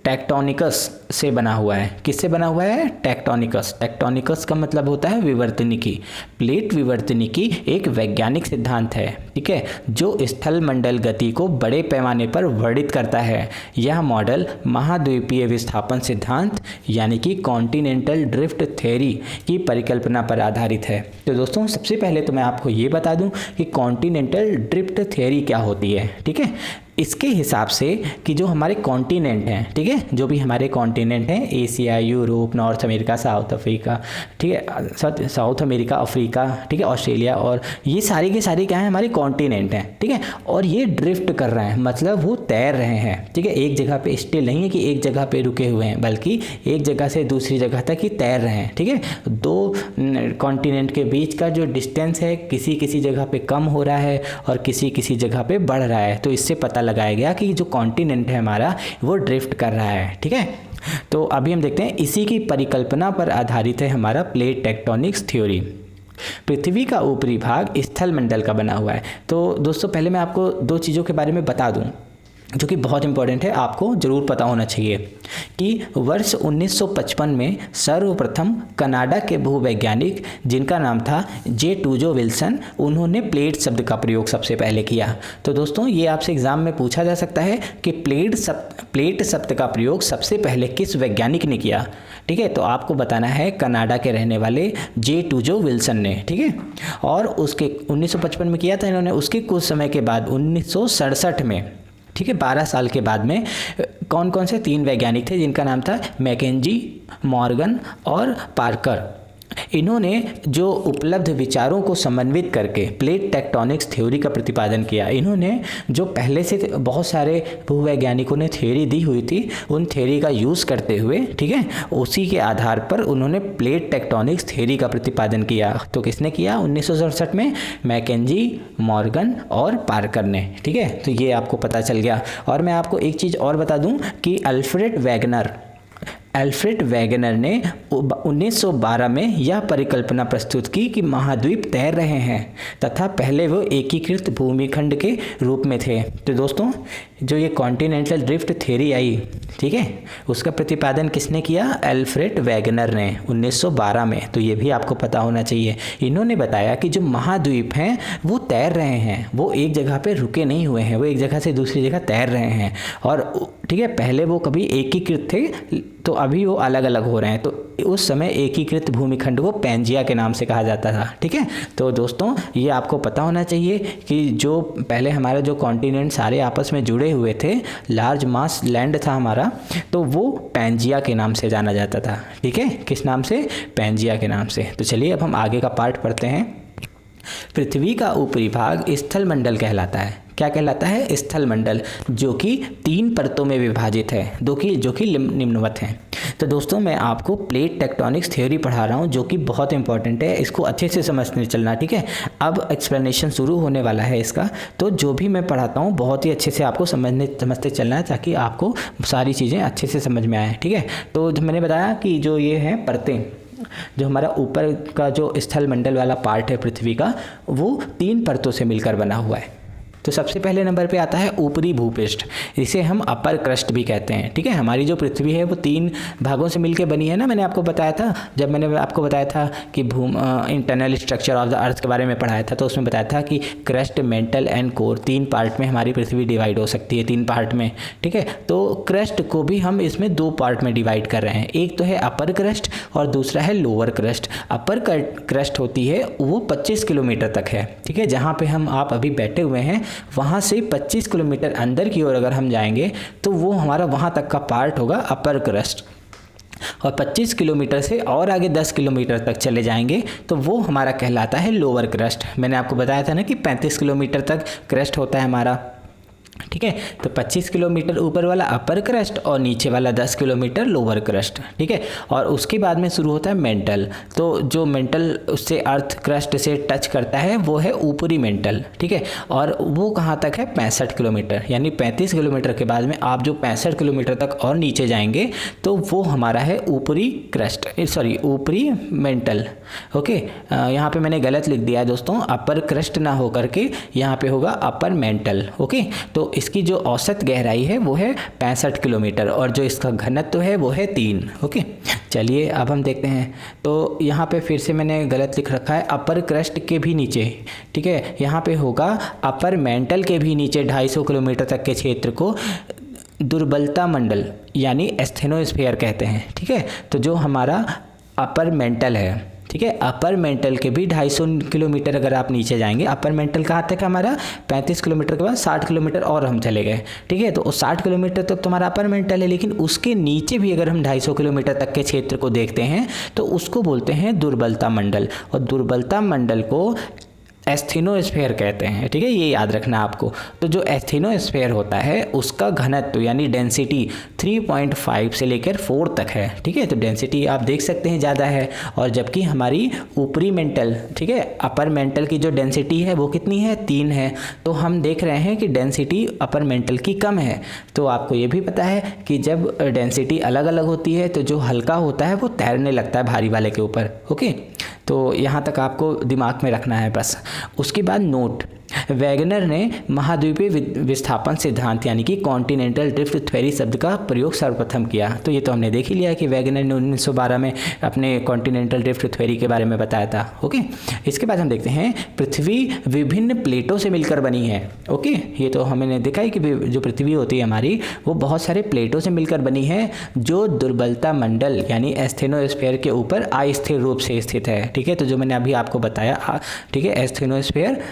टेक्टोनिकस से बना हुआ है। किससे बना हुआ है? टेक्टोनिकस। टेक्टोनिकस का मतलब होता है विवर्तनिकी। प्लेट विवर्तनिकी एक वैज्ञानिक सिद्धांत है, ठीक है, जो स्थल मंडल गति को बड़े पैमाने पर वर्णित करता है। यह मॉडल महाद्वीपीय विस्थापन सिद्धांत यानी कि कॉन्टिनेंटल ड्रिफ्ट थ्योरी की परिकल्पना पर आधारित है। तो दोस्तों सबसे पहले तो मैं आपको ये बता दूं कि कॉन्टिनेंटल ड्रिफ्ट थ्योरी क्या होती है। ठीक है, इसके हिसाब से कि जो हमारे कॉन्टिनेंट हैं, ठीक है, जो भी हमारे कॉन्टिनेंट हैं, Asia, Europe, north America, south Africa, ठीक है, साउथ अमेरिका, अफ्रीका, ठीक है, ऑस्ट्रेलिया, और ये सारे के सारे क्या हैं, हमारे कॉन्टिनेंट हैं। ठीक है, और ये ड्रिफ्ट कर रहे हैं, मतलब वो तैर रहे हैं। ठीक है, एक जगह पे स्टिल नहीं है कि एक जगह पे रुके हुए हैं, बल्कि एक जगह से दूसरी जगह तक ही तैर रहे हैं। ठीक है, दो कॉन्टिनेंट के बीच का जो डिस्टेंस है किसी किसी जगह पे कम हो रहा है और किसी किसी जगह पे बढ़ रहा है। तो इससे पता लगाया गया कि जो कॉन्टिनेंट है हमारा वो ड्रिफ्ट कर रहा है। ठीक है, तो अभी हम देखते हैं इसी की परिकल्पना पर आधारित है हमारा प्लेट टेक्टोनिक्स थ्योरी। पृथ्वी का ऊपरी भाग स्थल मंडल का बना हुआ है। तो दोस्तों पहले मैं आपको दो चीज़ों के बारे में बता दूं जो कि बहुत इंपॉर्टेंट है, आपको ज़रूर पता होना चाहिए कि वर्ष 1955 में सर्वप्रथम कनाडा के भूवैज्ञानिक जिनका नाम था जे टूजो विल्सन, उन्होंने प्लेट शब्द का प्रयोग सबसे पहले किया। तो दोस्तों ये आपसे एग्जाम में पूछा जा सकता है कि प्लेट शब्द का प्रयोग सबसे पहले किस वैज्ञानिक ने किया। ठीक है, तो आपको बताना है कनाडा के रहने वाले जे टूजो विल्सन ने। ठीक है, और उसके 1955 में किया था इन्होंने। उसके कुछ समय के बाद 1967 में, ठीक है, 12 साल के बाद में कौन कौन से 3 वैज्ञानिक थे जिनका नाम था मैकेंजी, मॉर्गन और पार्कर। इन्होंने जो उपलब्ध विचारों को समन्वित करके प्लेट टेक्टोनिक्स थ्योरी का प्रतिपादन किया। इन्होंने जो पहले से बहुत सारे भूवैज्ञानिकों ने थ्योरी दी हुई थी, उन थ्योरी का यूज़ करते हुए, ठीक है, उसी के आधार पर उन्होंने प्लेट टेक्टोनिक्स थ्योरी का प्रतिपादन किया। तो किसने किया? 1967 में मैकेंजी, मॉर्गन और पार्कर ने। ठीक है, तो ये आपको पता चल गया। और मैं आपको एक चीज़ और बता दूं कि अल्फ्रेड वैगनर ने 1912 में यह परिकल्पना प्रस्तुत की कि महाद्वीप तैर रहे हैं तथा पहले वो एकीकृत भूमिखंड के रूप में थे। तो दोस्तों जो ये कॉन्टिनेंटल ड्रिफ्ट थ्योरी आई, ठीक है, उसका प्रतिपादन किसने किया? अल्फ्रेड वैगनर ने 1912 में। तो ये भी आपको पता होना चाहिए। इन्होंने बताया कि जो महाद्वीप हैं वो तैर रहे हैं, वो एक जगह पे रुके नहीं हुए हैं, वो एक जगह से दूसरी जगह तैर रहे हैं। और ठीक है, पहले वो कभी एकीकृत थे तो अभी वो अलग अलग हो रहे हैं। तो उस समय एकीकृत भूमिखंड को पैंजिया के नाम से कहा जाता था। ठीक है, तो दोस्तों ये आपको पता होना चाहिए कि जो पहले हमारा जो कॉन्टिनेंट सारे आपस में जुड़े हुए थे, लार्ज मास लैंड था हमारा, तो वो पैंजिया के नाम से जाना जाता था। ठीक है, किस नाम से? पैंजिया के नाम से। तो चलिए अब हम आगे का पार्ट पढ़ते हैं। पृथ्वी का ऊपरी भाग स्थल मंडल कहलाता है। क्या कहलाता है? स्थल मंडल, जो कि 3 परतों में विभाजित है, जो कि निम्नवत हैं। तो दोस्तों मैं आपको प्लेट टेक्टोनिक्स थ्योरी पढ़ा रहा हूँ, जो कि बहुत इंपॉर्टेंट है, इसको अच्छे से समझने चलना, ठीक है। अब एक्सप्लेनेशन शुरू होने वाला है इसका, तो जो भी मैं पढ़ाता हूँ बहुत ही अच्छे से आपको समझते चलना है, ताकि आपको सारी चीज़ें अच्छे से समझ में आए, ठीक है। तो मैंने बताया कि जो ये है परतें, जो हमारा ऊपर का जो स्थल मंडल वाला पार्ट है पृथ्वी का, वो 3 परतों से मिलकर बना हुआ है। तो सबसे पहले नंबर पे आता है ऊपरी भूपृष्ठ, इसे हम अपर क्रस्ट भी कहते हैं, ठीक है। हमारी जो पृथ्वी है वो 3 भागों से मिलकर बनी है ना, मैंने आपको बताया था, जब मैंने आपको बताया था कि internal structure of the earth के बारे में पढ़ाया था, तो उसमें बताया था कि crust, mental and core 3 part में हमारी पृथ्वी डिवाइड हो सकती है, 3 पार्ट में, ठीक है। तो क्रस्ट को भी हम इसमें 2 पार्ट में डिवाइड कर रहे हैं, एक तो है अपर क्रस्ट और दूसरा है लोअर क्रस्ट। अपर क्रस्ट होती है वो 25 किलोमीटर तक है, ठीक है, जहाँ पे आप अभी बैठे हुए हैं वहाँ से 25 किलोमीटर अंदर की ओर अगर हम जाएंगे तो वो हमारा वहाँ तक का पार्ट होगा अपर क्रस्ट, और 25 किलोमीटर से और आगे 10 किलोमीटर तक चले जाएंगे तो वो हमारा कहलाता है लोअर क्रस्ट। मैंने आपको बताया था ना कि 35 किलोमीटर तक क्रस्ट होता है हमारा, ठीक है। तो 25 किलोमीटर ऊपर वाला अपर क्रस्ट और नीचे वाला 10 किलोमीटर लोअर क्रस्ट, ठीक है। और उसके बाद में शुरू होता है मेंटल। तो जो मेंटल उससे अर्थ क्रस्ट से टच करता है वो है ऊपरी मेंटल, ठीक है। और वो कहाँ तक है? 65 किलोमीटर, यानी 35 किलोमीटर के बाद में आप जो 65 किलोमीटर तक और नीचे जाएंगे तो वो हमारा है ऊपरी क्रस्ट, सॉरी ऊपरी मेंटल, ओके। यहाँ पे मैंने गलत लिख दिया है दोस्तों, अपर क्रस्ट ना हो करके यहाँ पे होगा अपर मेंटल, ओके। तो इसकी जो औसत गहराई है वो है 65 किलोमीटर और जो इसका घनत्व है वो है 3, ओके। चलिए अब हम देखते हैं, तो यहाँ पे फिर से मैंने गलत लिख रखा है, अपर क्रस्ट के भी नीचे, ठीक है, यहाँ पे होगा अपर मेंटल के भी नीचे 250 किलोमीटर तक के क्षेत्र को दुर्बलता मंडल यानी एस्थेनोस्फीयर कहते हैं, ठीक है। तो जो हमारा अपर मेंटल है, ठीक है, अपर मेंटल के भी 250 किलोमीटर अगर आप नीचे जाएंगे, अपर मेंटल कहाँ तक है हमारा? 35 किलोमीटर के बाद 60 किलोमीटर और हम चले गए, ठीक है। तो 60 किलोमीटर तक तो हमारा अपर मेंटल है, लेकिन उसके नीचे भी अगर हम 250 किलोमीटर तक के क्षेत्र को देखते हैं तो उसको बोलते हैं दुर्बलता मंडल, और दुर्बलता मंडल को एस्थेनोस्फीयर कहते हैं, ठीक है, ये याद रखना आपको। तो जो एस्थेनोस्फीयर होता है उसका घनत्व यानी डेंसिटी 3.5 से लेकर 4 तक है, ठीक है। तो डेंसिटी आप देख सकते हैं ज़्यादा है, और जबकि हमारी ऊपरी मेंटल, ठीक है, अपर मेंटल की जो डेंसिटी है वो कितनी है? 3 है। तो हम देख रहे हैं कि डेंसिटी अपर मेंटल की कम है। तो आपको ये भी पता है कि जब डेंसिटी अलग अलग होती है तो जो हल्का होता है वो तैरने लगता है भारी वाले के ऊपर, ओके। तो यहाँ तक आपको दिमाग में रखना है बस। उसके बाद नोट, वैगनर ने महाद्वीपीय विस्थापन सिद्धांत यानी कि कॉन्टिनेंटल ड्रिफ्ट थ्योरी शब्द का प्रयोग सर्वप्रथम किया। तो ये तो हमने देख ही लिया कि वैगनर ने 1912 में अपने कॉन्टिनेंटल ड्रिफ्ट थ्योरी के बारे में बताया था, ओके। इसके बाद हम देखते हैं पृथ्वी विभिन्न प्लेटों से मिलकर बनी है, ओके। ये तो हमने देखा है कि जो पृथ्वी होती है हमारी वो बहुत सारे प्लेटों से मिलकर बनी है, जो दुर्बलता मंडल यानी एस्थेनोस्फीयर के ऊपर अस्थिर रूप से स्थित है, ठीक है। तो जो मैंने अभी आपको बताया, ठीक है, एस्थेनोस्फीयर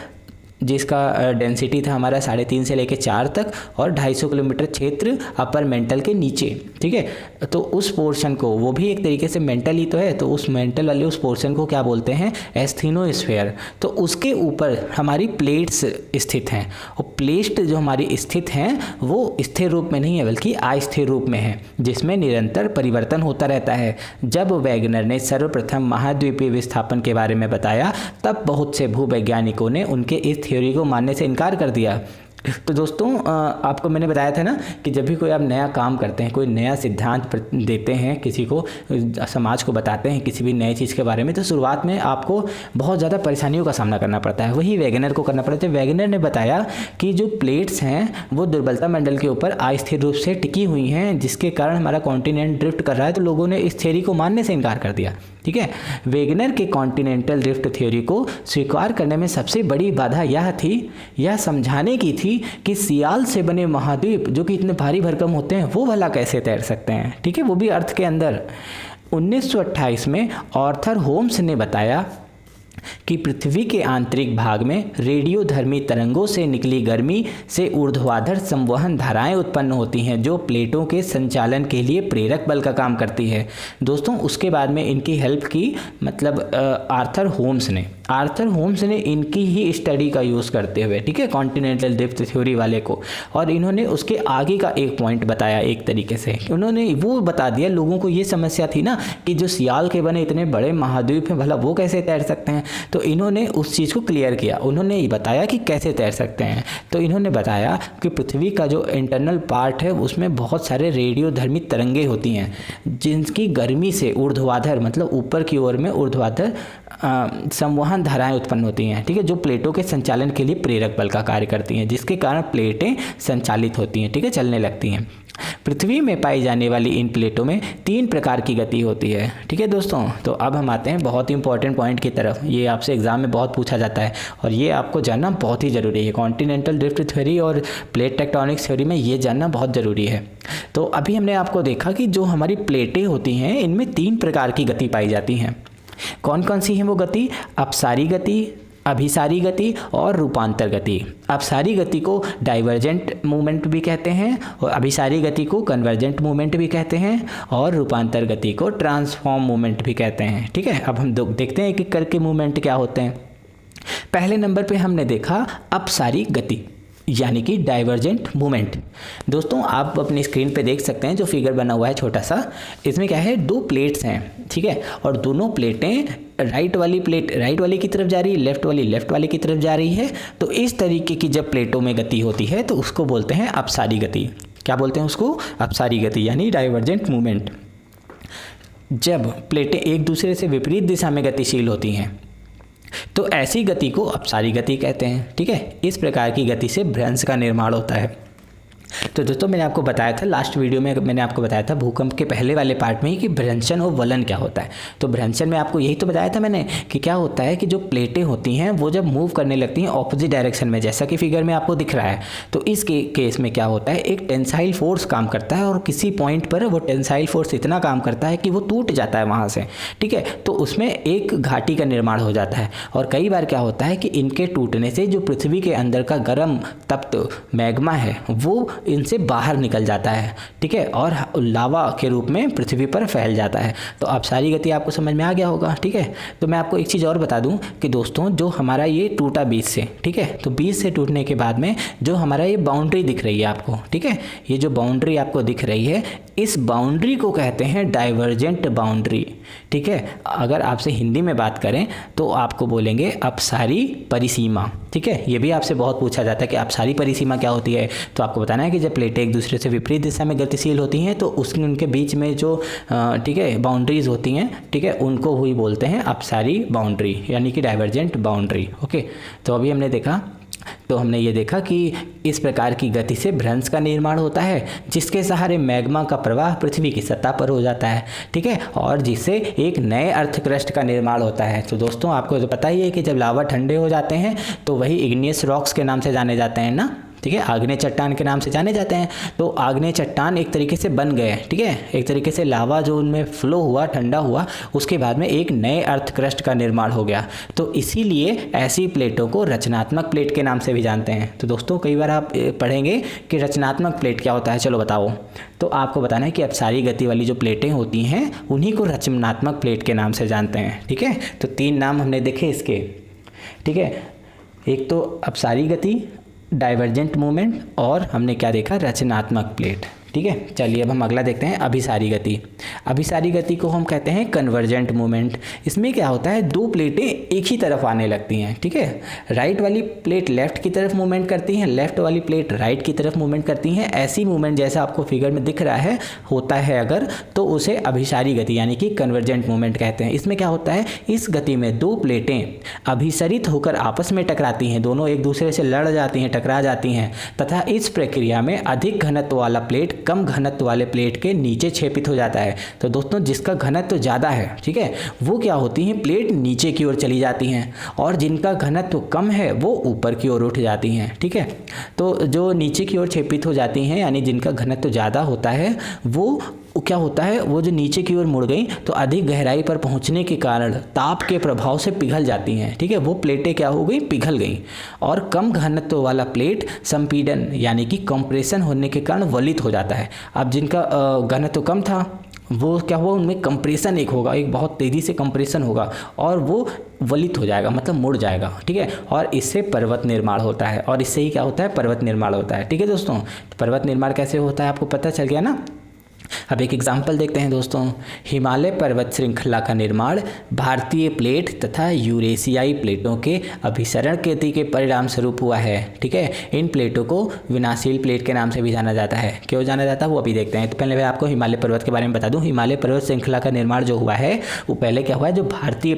जिसका डेंसिटी था हमारा 3.5 से लेकर 4 तक और 250 किलोमीटर क्षेत्र अपर मेंटल के नीचे, ठीक है। तो उस पोर्शन को, वो भी एक तरीके से मेंटल ही तो है, तो उस मेंटल वाले उस पोर्शन को क्या बोलते हैं? एस्थेनोस्फीयर। तो उसके ऊपर हमारी प्लेट्स स्थित हैं, और प्लेट जो हमारी स्थित हैं वो स्थिर रूप में नहीं है बल्कि अस्थिर रूप में है, जिसमें निरंतर परिवर्तन होता रहता है। जब वैगनर ने सर्वप्रथम महाद्वीपीय विस्थापन के बारे में बताया तब बहुत से भूवैज्ञानिकों ने उनके इस थ्योरी को मानने से इनकार कर दिया। तो दोस्तों आपको मैंने बताया था ना कि जब भी कोई आप नया काम करते हैं, कोई नया सिद्धांत देते हैं, किसी को, समाज को बताते हैं किसी भी नई चीज़ के बारे में, तो शुरुआत में आपको बहुत ज़्यादा परेशानियों का सामना करना पड़ता है। वही वैगनर को करना पड़ता है। वैगनर ने बताया कि जो प्लेट्स हैं वो दुर्बलता मंडल के ऊपर अस्थिर रूप से टिकी हुई हैं, जिसके कारण हमारा कॉन्टिनेंट ड्रिफ्ट कर रहा है। तो लोगों ने इस थ्योरी को मानने से इनकार कर दिया, ठीक है। वैगनर के कॉन्टिनेंटल ड्रिफ्ट थ्योरी को स्वीकार करने में सबसे बड़ी बाधा यह समझाने की थी कि सियाल से बने महाद्वीप जो कि इतने भारी भरकम होते हैं वो भला कैसे तैर सकते हैं, ठीक है, वो भी अर्थ के अंदर। 1928 में आर्थर होम्स ने बताया कि पृथ्वी के आंतरिक भाग में रेडियोधर्मी तरंगों से निकली गर्मी से ऊर्ध्वाधर संवहन धाराएं उत्पन्न होती हैं जो प्लेटों के संचालन के लिए प्रेरक बल का काम करती है। दोस्तों उसके बाद में इनकी हेल्प की मतलब आर्थर होम्स ने इनकी ही स्टडी का यूज़ करते हुए, ठीक है, कॉन्टिनेंटल ड्रिफ्ट थ्योरी वाले को, और इन्होंने उसके आगे का एक पॉइंट बताया। एक तरीके से उन्होंने वो बता दिया, लोगों को ये समस्या थी ना कि जो सियाल के बने इतने बड़े महाद्वीप हैं, भला वो कैसे तैर सकते हैं, तो इन्होंने उस चीज़ को क्लियर किया। उन्होंने ये बताया कि कैसे तैर सकते हैं। तो इन्होंने बताया कि पृथ्वी का जो इंटरनल पार्ट है उसमें बहुत सारे रेडियोधर्मी तरंगे होती हैं जिनकी गर्मी से ऊर्ध्वाधर मतलब ऊपर की ओर में ऊर्ध्वाधर संवहन धाराएं उत्पन्न होती हैं, ठीक है, जो प्लेटों के संचालन के लिए प्रेरक बल का कार्य करती हैं, जिसके कारण प्लेटें संचालित होती हैं, ठीक है, चलने लगती हैं। पृथ्वी में पाई जाने वाली इन प्लेटों में 3 प्रकार की गति होती है, ठीक है दोस्तों। तो अब हम आते हैं बहुत ही इंपॉर्टेंट पॉइंट की तरफ। ये आपसे एग्जाम में बहुत पूछा जाता है और ये आपको जानना बहुत ही ज़रूरी है। कॉन्टिनेंटल ड्रिफ्ट थ्योरी और प्लेट टेक्टोनिक्स थ्योरी में ये जानना बहुत ज़रूरी है। तो अभी हमने आपको देखा कि जो हमारी प्लेटें होती हैं इनमें 3 प्रकार की गति पाई जाती हैं। कौन कौन सी है वो गति? अपसारी गति, अभिसारी गति और रूपांतर गति। अपसारी गति को डाइवर्जेंट मूवमेंट भी कहते हैं और अभिसारी गति को कन्वर्जेंट मूवमेंट भी कहते हैं और रूपांतर गति को ट्रांसफॉर्म मूवमेंट भी कहते हैं, ठीक है। अब हम देखते हैं कि करके मूवमेंट क्या होते हैं। पहले नंबर पे हमने देखा अपसारी गति यानी कि डाइवर्जेंट मूवमेंट। दोस्तों आप अपनी स्क्रीन पे देख सकते हैं जो फिगर बना हुआ है छोटा सा, इसमें क्या है, 2 प्लेट्स हैं, ठीक है, और दोनों प्लेटें राइट वाली प्लेट राइट वाली की तरफ जा रही है, लेफ्ट वाली लेफ्ट वाले की तरफ जा रही है। तो इस तरीके की जब प्लेटों में गति होती है तो उसको बोलते हैं अपसारी गति। क्या बोलते हैं उसको? अपसारी गति यानी डाइवर्जेंट मूवमेंट। जब प्लेटें एक दूसरे से विपरीत दिशा में गतिशील होती हैं तो ऐसी गति को अपसारी गति कहते हैं, ठीक है। इस प्रकार की गति से भ्रंश का निर्माण होता है। तो दोस्तों मैंने आपको बताया था लास्ट वीडियो में, मैंने आपको बताया था भूकंप के पहले वाले पार्ट में ही कि भ्रंशन और वलन क्या होता है। तो भ्रंशन में आपको यही तो बताया था मैंने कि क्या होता है कि जो प्लेटें होती हैं वो जब मूव करने लगती हैं ऑपोजिट डायरेक्शन में, जैसा कि फिगर में आपको दिख रहा है, तो इस केस में क्या होता है, एक टेंसाइल फोर्स काम करता है और किसी पॉइंट पर वो टेंसाइल फोर्स इतना काम करता है कि वो टूट जाता है वहाँ से, ठीक है। तो उसमें एक घाटी का निर्माण हो जाता है और कई बार क्या होता है कि इनके टूटने से जो पृथ्वी के अंदर का गर्म तप्त मैग्मा है वो इनसे बाहर निकल जाता है, ठीक है, और लावा के रूप में पृथ्वी पर फैल जाता है। तो अपसारी गति आपको समझ में आ गया होगा, ठीक है। तो मैं आपको एक चीज़ और बता दूं कि दोस्तों जो हमारा ये टूटा बीच से, ठीक है, तो बीच से टूटने के बाद में जो हमारा ये बाउंड्री दिख रही है आपको, ठीक है, ये जो बाउंड्री आपको दिख रही है इस बाउंड्री को कहते हैं डाइवर्जेंट बाउंड्री, ठीक है। अगर आपसे हिंदी में बात करें तो आपको बोलेंगे अपसारी परिसीमा, ठीक है। ये भी आपसे बहुत पूछा जाता है कि अपसारी परिसीमा क्या होती है। तो आपको बताना है कि जब प्लेटें एक दूसरे से विपरीत दिशा में गतिशील होती हैं तो उनके बीच में जो ठीक है बाउंड्रीज होती हैं, ठीक है, उनको हुई बोलते हैं अपसारी बाउंड्री यानी कि डाइवर्जेंट बाउंड्री। ओके, तो अभी हमने ये देखा कि इस प्रकार की गति से भ्रंश का निर्माण होता है जिसके सहारे मैग्मा का प्रवाह पृथ्वी की सतह पर हो जाता है, ठीक है, और जिससे एक नए अर्थ क्रस्ट का निर्माण होता है। तो दोस्तों आपको तो पता ही है कि जब लावा ठंडे हो जाते हैं तो वही इग्नियस रॉक्स के नाम से जाने जाते हैं ना, ठीक है, आग्नेय चट्टान के नाम से जाने जाते हैं। तो आग्नेय चट्टान एक तरीके से बन गए, ठीक है, एक तरीके से लावा जो उनमें फ्लो हुआ, ठंडा हुआ, उसके बाद में एक नए अर्थ क्रस्ट का निर्माण हो गया। तो इसीलिए ऐसी प्लेटों को रचनात्मक प्लेट के नाम से भी जानते हैं। तो दोस्तों कई बार आप पढ़ेंगे कि रचनात्मक प्लेट क्या होता है, चलो बताओ। तो आपको बताना है कि अपसारी गति वाली जो प्लेटें होती हैं उन्हीं को रचनात्मक प्लेट के नाम से जानते हैं, ठीक है। तो 3 नाम हमने देखे इसके, ठीक है, एक तो अपसारी गति, डाइवर्जेंट मूवमेंट और हमने क्या देखा, रचनात्मक प्लेट, ठीक है। चलिए अब हम अगला देखते हैं अभिसारी गति। अभिसारी गति को हम कहते हैं कन्वर्जेंट मूवमेंट। इसमें क्या होता है, 2 प्लेटें एक ही तरफ आने लगती हैं, ठीक है, राइट वाली प्लेट लेफ्ट की तरफ मूवमेंट करती हैं, लेफ्ट वाली प्लेट राइट की तरफ मूवमेंट करती हैं। ऐसी मूवमेंट जैसा आपको फिगर में दिख रहा है होता है अगर, तो उसे अभिसारी गति यानी कि कन्वर्जेंट मूवमेंट कहते हैं। इसमें क्या होता है, इस गति में 2 प्लेटें अभिसरित होकर आपस में टकराती हैं, दोनों एक दूसरे से लड़ जाती हैं, टकरा जाती हैं तथा इस प्रक्रिया में अधिक घनत्व वाला प्लेट कम घनत्व वाले प्लेट के नीचे छेपित हो जाता है। तो दोस्तों जिसका घनत्व ज़्यादा है, ठीक है, वो क्या होती हैं, प्लेट नीचे की ओर चली जाती हैं और जिनका घनत्व कम है वो ऊपर की ओर उठ जाती हैं, ठीक है। तो जो नीचे की ओर छेपित हो जाती हैं यानी जिनका घनत्व ज़्यादा होता है वो क्या होता है, वो जो नीचे की ओर मुड़ गई तो अधिक गहराई पर पहुंचने के कारण ताप के प्रभाव से पिघल जाती हैं। ठीक है, वो प्लेटें क्या हो गई, पिघल गई। और कम घनत्व वाला प्लेट संपीड़न यानी कि कंप्रेशन होने के कारण वलित हो जाता है। अब जिनका घनत्व कम था वो क्या हुआ, उनमें कंप्रेशन एक होगा, एक बहुत तेज़ी से कंप्रेशन होगा और वो वलित हो जाएगा, मतलब मुड़ जाएगा। ठीक है, और इससे पर्वत निर्माण होता है, और इससे ही क्या होता है, पर्वत निर्माण होता है। ठीक है दोस्तों, पर्वत निर्माण कैसे होता है आपको पता चल गया ना। अब एक एग्जाम्पल देखते हैं दोस्तों। हिमालय पर्वत श्रृंखला का निर्माण भारतीय प्लेट तथा यूरेशियाई प्लेटों के अभिसरण गति के परिणाम स्वरूप हुआ है। ठीक है, इन प्लेटों को विनाशील प्लेट के नाम से भी जाना जाता है। क्यों जाना जाता है वो अभी देखते हैं। तो पहले मैं आपको हिमालय पर्वत के बारे में बता दूं। हिमालय पर्वत श्रृंखला का निर्माण जो हुआ है वो पहले क्या हुआ है, जो भारतीय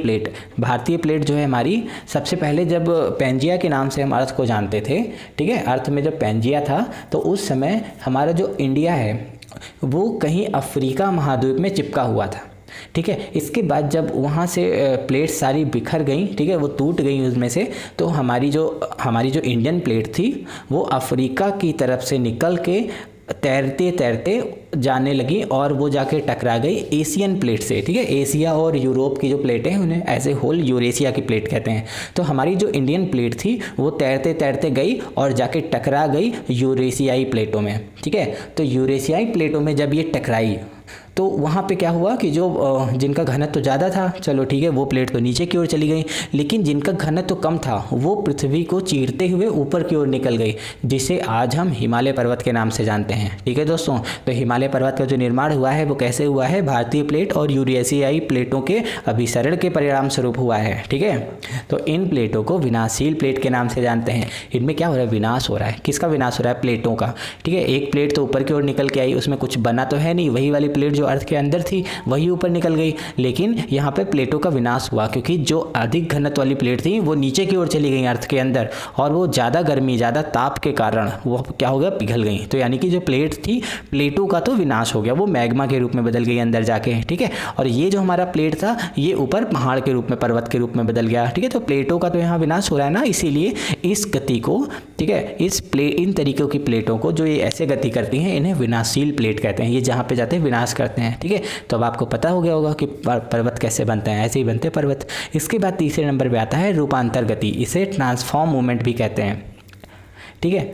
प्लेट जो है हमारी, सबसे पहले जब पेंजिया के नाम से हम अर्थ को जानते थे। ठीक है, अर्थ में जब पेंजिया था तो उस समय हमारा जो इंडिया है वो कहीं अफ्रीका महाद्वीप में चिपका हुआ था। ठीक है, इसके बाद जब वहाँ से प्लेट सारी बिखर गई, ठीक है, वो टूट गई उसमें से, तो हमारी जो इंडियन प्लेट थी वो अफ्रीका की तरफ से निकल के तैरते तैरते जाने लगी और वो जाके टकरा गई एशियन प्लेट से। ठीक है, एशिया और यूरोप की जो प्लेटें हैं उन्हें ऐसे होल यूरेशिया की प्लेट कहते हैं। तो हमारी जो इंडियन प्लेट थी वो तैरते तैरते गई और जाके टकरा गई यूरेशियाई प्लेटों में। ठीक है, तो यूरेशियाई प्लेटों में जब ये टकराई तो वहाँ पे क्या हुआ कि जो जिनका घनत्व तो ज़्यादा था, चलो ठीक है, वो प्लेट तो नीचे की ओर चली गई, लेकिन जिनका घनत्व तो कम था वो पृथ्वी को चीरते हुए ऊपर की ओर निकल गई, जिसे आज हम हिमालय पर्वत के नाम से जानते हैं। ठीक है दोस्तों, तो हिमालय पर्वत का जो निर्माण हुआ है वो कैसे हुआ है, भारतीय प्लेट और यूरेशियाई प्लेटों के अभिसरण के परिणाम स्वरूप हुआ है। ठीक है, तो इन प्लेटों को विनाशील प्लेट के नाम से जानते हैं। इनमें क्या हो रहा है, विनाश हो रहा है। किसका विनाश हो रहा है, प्लेटों का। ठीक है, एक प्लेट तो ऊपर की ओर निकल के आई, उसमें कुछ बना तो है नहीं, वही वाली प्लेट जो अर्थ के अंदर थी वही ऊपर निकल गई, लेकिन यहाँ पे प्लेटों का विनाश हुआ क्योंकि जो अधिक घनत्व वाली प्लेट थी वो नीचे की ओर चली गई अर्थ के अंदर, और वो ज़्यादा गर्मी ज़्यादा ताप के कारण वो क्या हो गया, पिघल गई। तो यानी कि जो प्लेट थी, प्लेटों का तो विनाश हो गया, वो मैग्मा के रूप में बदल गई अंदर जाके। ठीक है, और ये जो हमारा प्लेट था ये ऊपर पहाड़ के रूप में, पर्वत के रूप में बदल गया। ठीक है, तो प्लेटों का तो यहाँ विनाश हो रहा है ना, इसीलिए इस गति को, ठीक है, इन तरीकों की प्लेटों को जो ये ऐसे गति करती हैं इन्हें विनाशील प्लेट कहते हैं। ये जहाँ पे जाते हैं विनाश करते हैं। ठीक है, तो अब आपको पता हो गया होगा कि पर्वत कैसे बनते हैं, ऐसे ही बनते हैं पर्वत। इसके बाद तीसरे नंबर पे आता है रूपांतर गति, इसे ट्रांसफॉर्म मूवमेंट भी कहते हैं। ठीक है,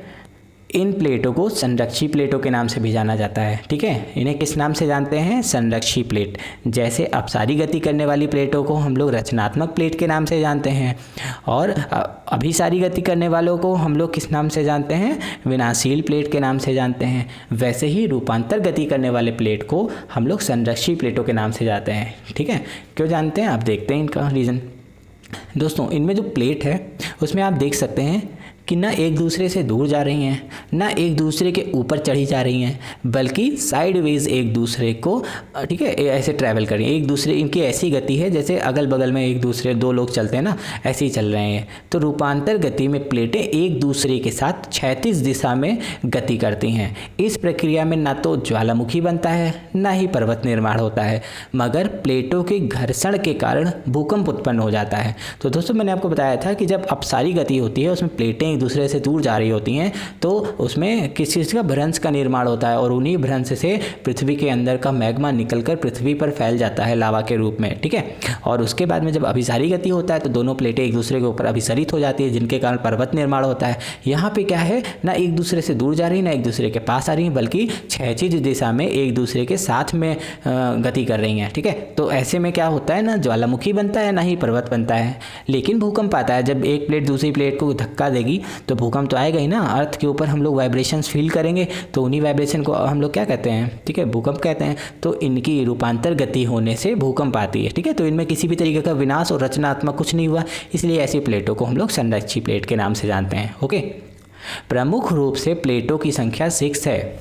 इन प्लेटों को संरक्षी प्लेटों के नाम से भी जाना जाता है। ठीक है, इन्हें किस नाम से जानते हैं, संरक्षी प्लेट। जैसे अपसारी गति करने वाली प्लेटों को हम लोग रचनात्मक प्लेट के नाम से जानते हैं, और अभिसारी गति करने वालों को हम लोग किस नाम से जानते हैं, विनाशील प्लेट के नाम से जानते हैं। वैसे ही रूपांतर गति करने वाले प्लेट को हम लोग संरक्षी प्लेटों के नाम से जानते हैं। ठीक है, क्यों जानते हैं आप देखते हैं इनका रीज़न। दोस्तों, इनमें जो प्लेट है उसमें आप देख सकते हैं कि ना एक दूसरे से दूर जा रही हैं, ना एक दूसरे के ऊपर चढ़ी जा रही हैं, बल्कि साइडवेज एक दूसरे को, ठीक है, ऐसे ट्रैवल कर रही हैं। एक दूसरे, इनकी ऐसी गति है जैसे अगल बगल में एक दूसरे दो लोग चलते हैं ना, ऐसे ही चल रहे हैं। तो रूपांतर गति में प्लेटें एक दूसरे के साथ क्षैतिज दिशा में गति करती हैं। इस प्रक्रिया में ना तो ज्वालामुखी बनता है ना ही पर्वत निर्माण होता है, मगर प्लेटों के घर्षण के कारण भूकंप उत्पन्न हो जाता है। तो दोस्तों, मैंने आपको बताया था कि जब अपसारी गति होती है उसमें प्लेटें एक दूसरे से दूर जा रही होती हैं तो उसमें किस चीज़ का, भ्रंश का निर्माण होता है, और उन्हीं भ्रंश से पृथ्वी के अंदर का मैग्मा निकलकर पृथ्वी पर फैल जाता है लावा के रूप में। ठीक है, और उसके बाद में जब अभिसारी गति होता है तो दोनों प्लेटें एक दूसरे के ऊपर अभिसरित हो जाती है, जिनके कारण पर्वत निर्माण होता है। यहाँ पे क्या है, ना एक दूसरे से दूर जा रही, ना एक दूसरे के पास आ रही, बल्कि क्षैतिज दिशा में एक दूसरे के साथ में गति कर रही हैं। ठीक है, तो ऐसे में क्या होता है, ना ज्वालामुखी बनता है ना ही पर्वत बनता है, लेकिन भूकंप आता है। जब एक प्लेट दूसरी प्लेट को धक्का देगी तो भूकंप तो आएगा ही ना। अर्थ के ऊपर हम लोग वाइब्रेशंस फील करेंगे तो उन्हीं वाइब्रेशन को हम लोग क्या कहते हैं, ठीक है, भूकंप कहते हैं। तो इनकी रूपांतर गति होने से भूकंप आती है। ठीक है, तो इनमें किसी भी तरीके का विनाश और रचनात्मक कुछ नहीं हुआ, इसलिए ऐसी प्लेटों को हम लोग संरक्षी प्लेट के नाम से जानते हैं। ओके, प्रमुख रूप से प्लेटों की संख्या 6 है।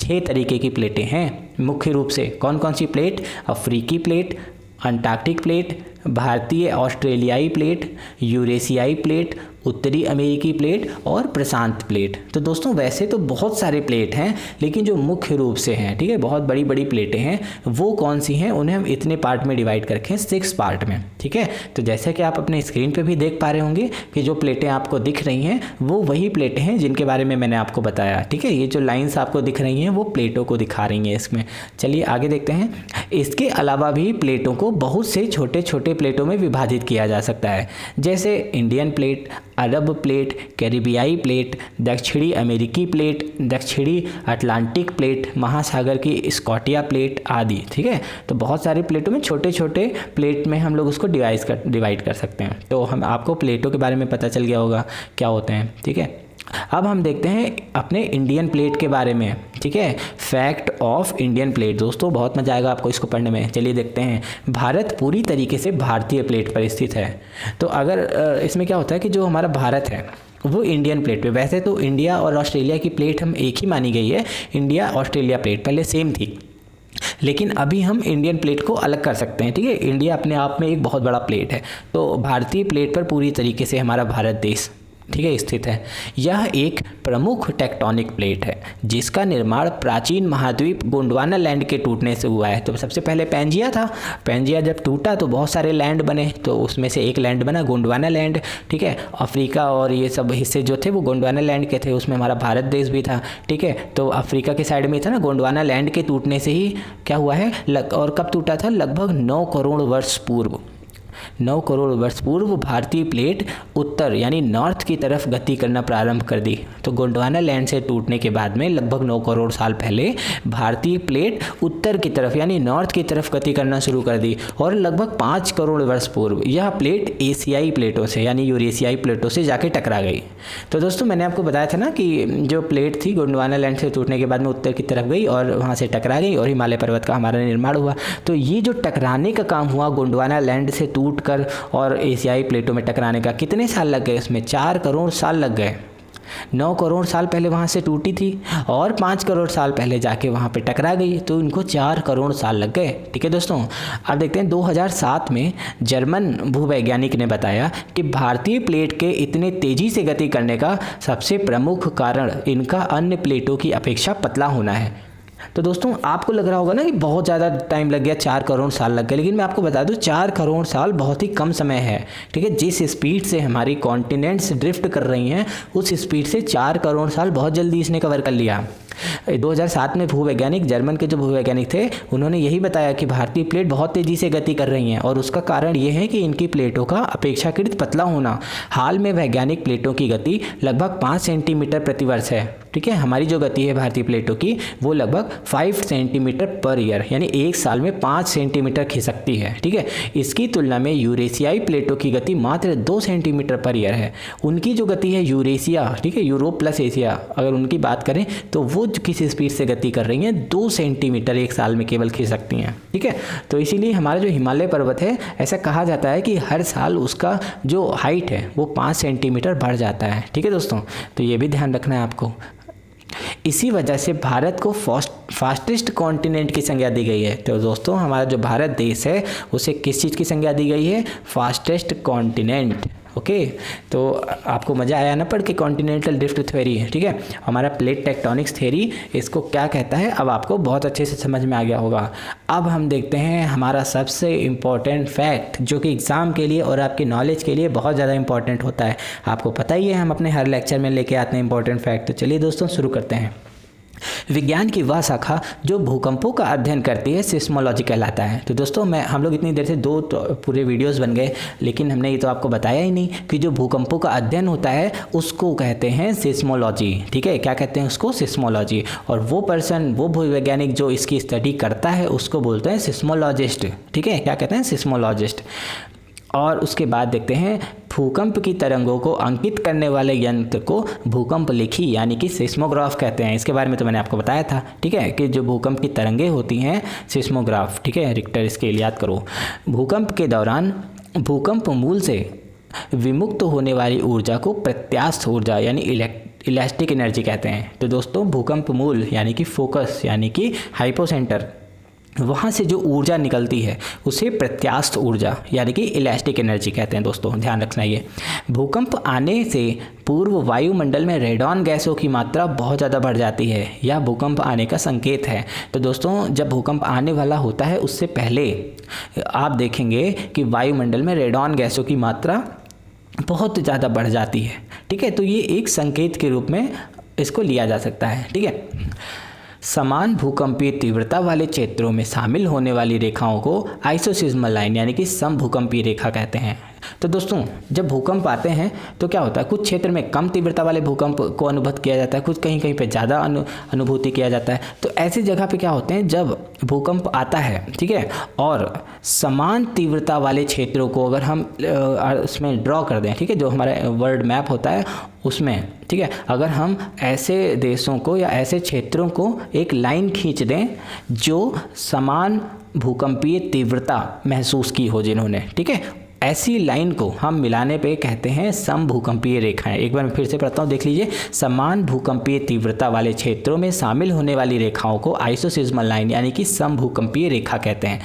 6 तरीके की प्लेटें हैं मुख्य रूप से। कौन कौन सी प्लेट, अफ्रीकी प्लेट, अंटार्कटिक प्लेट, भारतीय ऑस्ट्रेलियाई प्लेट, यूरेशियाई प्लेट, उत्तरी अमेरिकी प्लेट और प्रशांत प्लेट। तो दोस्तों वैसे तो बहुत सारे प्लेट हैं, लेकिन जो मुख्य रूप से हैं, ठीक है, बहुत बड़ी बड़ी प्लेटें हैं, वो कौन सी हैं, उन्हें हम इतने पार्ट में डिवाइड कर रखे हैं, 6 पार्ट में, ठीक है। तो जैसे कि आप अपने स्क्रीन पे भी देख पा रहे होंगे कि जो प्लेटें आपको दिख रही हैं वो वही प्लेटें हैं जिनके बारे में मैंने आपको बताया, ठीक है। ये जो लाइंस आपको दिख रही हैं वो प्लेटों को दिखा रही हैं इसमें। चलिए आगे देखते हैं। इसके अलावा भी प्लेटों को बहुत से छोटे छोटे प्लेटों में विभाजित किया जा सकता है, जैसे इंडियन प्लेट, अरब प्लेट, कैरिबियाई प्लेट, दक्षिणी अमेरिकी प्लेट, दक्षिणी अटलांटिक प्लेट, महासागर की स्कॉटिया प्लेट आदि, ठीक है। तो बहुत सारे प्लेटों में छोटे छोटे प्लेट में हम लोग उसको डिवाइड कर सकते हैं। तो हम आपको प्लेटों के बारे में पता चल गया होगा क्या होते हैं, ठीक है। अब हम देखते हैं अपने इंडियन प्लेट के बारे में, ठीक है। Fact of Indian plate. दोस्तों बहुत मजा आएगा आपको इसको पढ़ने में। चलिए देखते हैं। भारत पूरी तरीके से भारतीय प्लेट पर स्थित है। तो अगर इसमें क्या होता है कि जो हमारा भारत है वो इंडियन प्लेट पे, वैसे तो इंडिया और ऑस्ट्रेलिया की प्लेट हम एक ही मानी गई है, इंडिया ऑस्ट्रेलिया प्लेट पहले सेम थी, लेकिन अभी हम इंडियन प्लेट को अलग कर सकते हैं, ठीक है। इंडिया अपने आप में एक बहुत बड़ा प्लेट है, तो भारतीय प्लेट पर पूरी तरीके से हमारा भारत देश, ठीक है, स्थित है। यह एक प्रमुख टेक्टोनिक प्लेट है जिसका निर्माण प्राचीन महाद्वीप गोंडवाना लैंड के टूटने से हुआ है। तो सबसे पहले पैंजिया था, पैंजिया जब टूटा तो बहुत सारे लैंड बने, तो उसमें से एक लैंड बना गोंडवाना लैंड, ठीक है। अफ्रीका और ये सब हिस्से जो थे वो गोंडवाना लैंड के थे, उसमें हमारा भारत देश भी था, ठीक है। तो अफ्रीका के साइड में था ना, गोंडवाना लैंड के टूटने से ही क्या हुआ है, और कब टूटा था, लगभग 9 करोड़ वर्ष पूर्व, 9 करोड़ वर्ष पूर्व भारतीय प्लेट उत्तर यानी नॉर्थ की तरफ गति करना प्रारंभ कर दी। तो गोंडवाना लैंड से टूटने के बाद में लगभग 9 करोड़ साल पहले भारतीय प्लेट उत्तर की तरफ यानी नॉर्थ की तरफ गति करना शुरू कर दी, और लगभग 5 करोड़ वर्ष पूर्व यह प्लेट एशियाई प्लेटों से यानी यूरेशियाई प्लेटों से जाके टकरा गई। तो दोस्तों मैंने आपको बताया था ना कि जो प्लेट थी गोंडवाना लैंड से टूटने के बाद में उत्तर की तरफ गई और वहाँ से टकरा गई और हिमालय पर्वत का हमारा निर्माण हुआ। तो ये जो टकराने का काम हुआ गोंडवाना लैंड से टूट कर और एशियाई प्लेटों में टकराने का, कितने साल लग गए इसमें, 4 करोड़ साल लग गए। 9 करोड़ साल पहले वहाँ से टूटी थी और 5 करोड़ साल पहले जाके वहाँ पे टकरा गई, तो इनको 4 करोड़ साल लग गए, ठीक है दोस्तों। अब देखते हैं 2007 में जर्मन भूवैज्ञानिक ने बताया कि भारतीय प्लेट के इतने तेजी से गति करने का सबसे प्रमुख कारण इनका अन्य प्लेटों की अपेक्षा पतला होना है। तो दोस्तों आपको लग रहा होगा ना कि बहुत ज़्यादा टाइम लग गया, 4 करोड़ साल लग गए, लेकिन मैं आपको बता दूं 4 करोड़ साल बहुत ही कम समय है, ठीक है। जिस स्पीड से हमारी कॉन्टिनेंट्स ड्रिफ्ट कर रही हैं उस स्पीड से 4 करोड़ साल बहुत जल्दी इसने कवर कर लिया। 2007 में भूवैज्ञानिक, जर्मन के जो भूवैज्ञानिक थे, उन्होंने यही बताया कि भारतीय प्लेट बहुत तेज़ी से गति कर रही हैं और उसका कारण ये है कि इनकी प्लेटों का अपेक्षाकृत पतला होना। हाल में वैज्ञानिक प्लेटों की गति लगभग 5 सेंटीमीटर प्रतिवर्ष है, ठीक है। हमारी जो गति है भारतीय प्लेटों की वो लगभग 5 सेंटीमीटर पर ईयर यानी एक साल में 5 सेंटीमीटर खिसकती है, ठीक है। इसकी तुलना में यूरेशियाई प्लेटों की गति मात्र 2 सेंटीमीटर पर ईयर है। उनकी जो गति है यूरेशिया, ठीक है, यूरोप प्लस एशिया, अगर उनकी बात करें तो वो किस स्पीड से गति कर रही हैं, 2 सेंटीमीटर एक साल में केवल खिसकती हैं, ठीक है। तो इसीलिए हमारा जो हिमालय पर्वत है, ऐसा कहा जाता है कि हर साल उसका जो हाइट है वो 5 सेंटीमीटर बढ़ जाता है, ठीक है दोस्तों। तो ये भी ध्यान रखना है आपको। इसी वजह से भारत को फास्टेस्ट कॉन्टिनेंट की संज्ञा दी गई है। तो दोस्तों हमारा जो भारत देश है उसे किस चीज़ की संज्ञा दी गई है, फास्टेस्ट कॉन्टिनेंट, ओके। तो आपको मज़ा आया ना पढ़ के, कॉन्टिनेंटल ड्रिफ्ट थ्योरी, ठीक है। हमारा प्लेट टेक्टोनिक्स थ्योरी इसको क्या कहता है अब आपको बहुत अच्छे से समझ में आ गया होगा। अब हम देखते हैं हमारा सबसे इम्पॉर्टेंट फैक्ट जो कि एग्ज़ाम के लिए और आपकी नॉलेज के लिए बहुत ज़्यादा इंपॉर्टेंट होता है। आपको पता ही है हम अपने हर लेक्चर में लेके आते हैं इंपॉर्टेंट फैक्ट। तो चलिए दोस्तों शुरू करते हैं। विज्ञान की वह शाखा जो भूकंपों का अध्ययन करती है सिस्मोलॉजी कहलाता है। तो दोस्तों हम लोग इतनी देर से 2 पूरे वीडियोस बन गए, लेकिन हमने ये तो आपको बताया ही नहीं कि जो भूकंपों का अध्ययन होता है उसको कहते हैं सिस्मोलॉजी, ठीक है। क्या कहते हैं उसको, सिस्मोलॉजी। और वो पर्सन, वो भूवैज्ञानिक जो इसकी स्टडी करता है उसको बोलते हैं सिस्मोलॉजिस्ट, ठीक है। क्या कहते हैं, सिस्मोलॉजिस्ट। और उसके बाद देखते हैं भूकंप की तरंगों को अंकित करने वाले यंत्र को भूकंप लेखी यानी कि सिस्मोग्राफ कहते हैं। इसके बारे में तो मैंने आपको बताया था, ठीक है, कि जो भूकंप की तरंगें होती हैं सिस्मोग्राफ, ठीक है। रिक्टर स्केल याद करो। भूकंप के दौरान भूकंप मूल से विमुक्त होने वाली ऊर्जा को प्रत्यास्थ ऊर्जा यानी इलास्टिक एनर्जी कहते हैं। तो दोस्तों भूकंप मूल यानी कि फोकस यानी कि हाइपोसेंटर वहाँ से जो ऊर्जा निकलती है उसे प्रत्यास्थ ऊर्जा यानी कि इलास्टिक एनर्जी कहते हैं। दोस्तों ध्यान रखना, ये भूकंप आने से पूर्व वायुमंडल में रेडॉन गैसों की मात्रा बहुत ज़्यादा बढ़ जाती है। यह भूकंप आने का संकेत है। तो दोस्तों जब भूकंप आने वाला होता है उससे पहले आप देखेंगे कि वायुमंडल में रेडॉन गैसों की मात्रा बहुत ज़्यादा बढ़ जाती है। ठीक है, तो ये एक संकेत के रूप में इसको लिया जा सकता है। ठीक है, समान भूकंपीय तीव्रता वाले क्षेत्रों में शामिल होने वाली रेखाओं को आइसोसिस्मल लाइन यानी कि समभूकंपीय रेखा कहते हैं। तो दोस्तों जब भूकंप आते हैं तो क्या होता है, कुछ क्षेत्र में कम तीव्रता वाले भूकंप को अनुभव किया जाता है, कुछ कहीं कहीं पे ज़्यादा अनुभूति किया जाता है। तो ऐसी जगह पे क्या होते हैं, जब भूकंप आता है, ठीक है, और समान तीव्रता वाले क्षेत्रों को अगर हम उसमें ड्रॉ कर दें, ठीक है, जो हमारा वर्ल्ड मैप होता है उसमें, ठीक है, अगर हम ऐसे देशों को या ऐसे क्षेत्रों को एक लाइन खींच दें जो समान भूकंपीय तीव्रता महसूस की हो जिन्होंने, ठीक है, ऐसी लाइन को हम मिलाने पे कहते हैं समभूकंपीय रेखाएं। एक बार मैं फिर से पढ़ता हूँ, देख लीजिए। समान भूकंपीय तीव्रता वाले क्षेत्रों में शामिल होने वाली रेखाओं को आइसोसिस्मल लाइन यानी कि समभूकंपीय रेखा कहते हैं।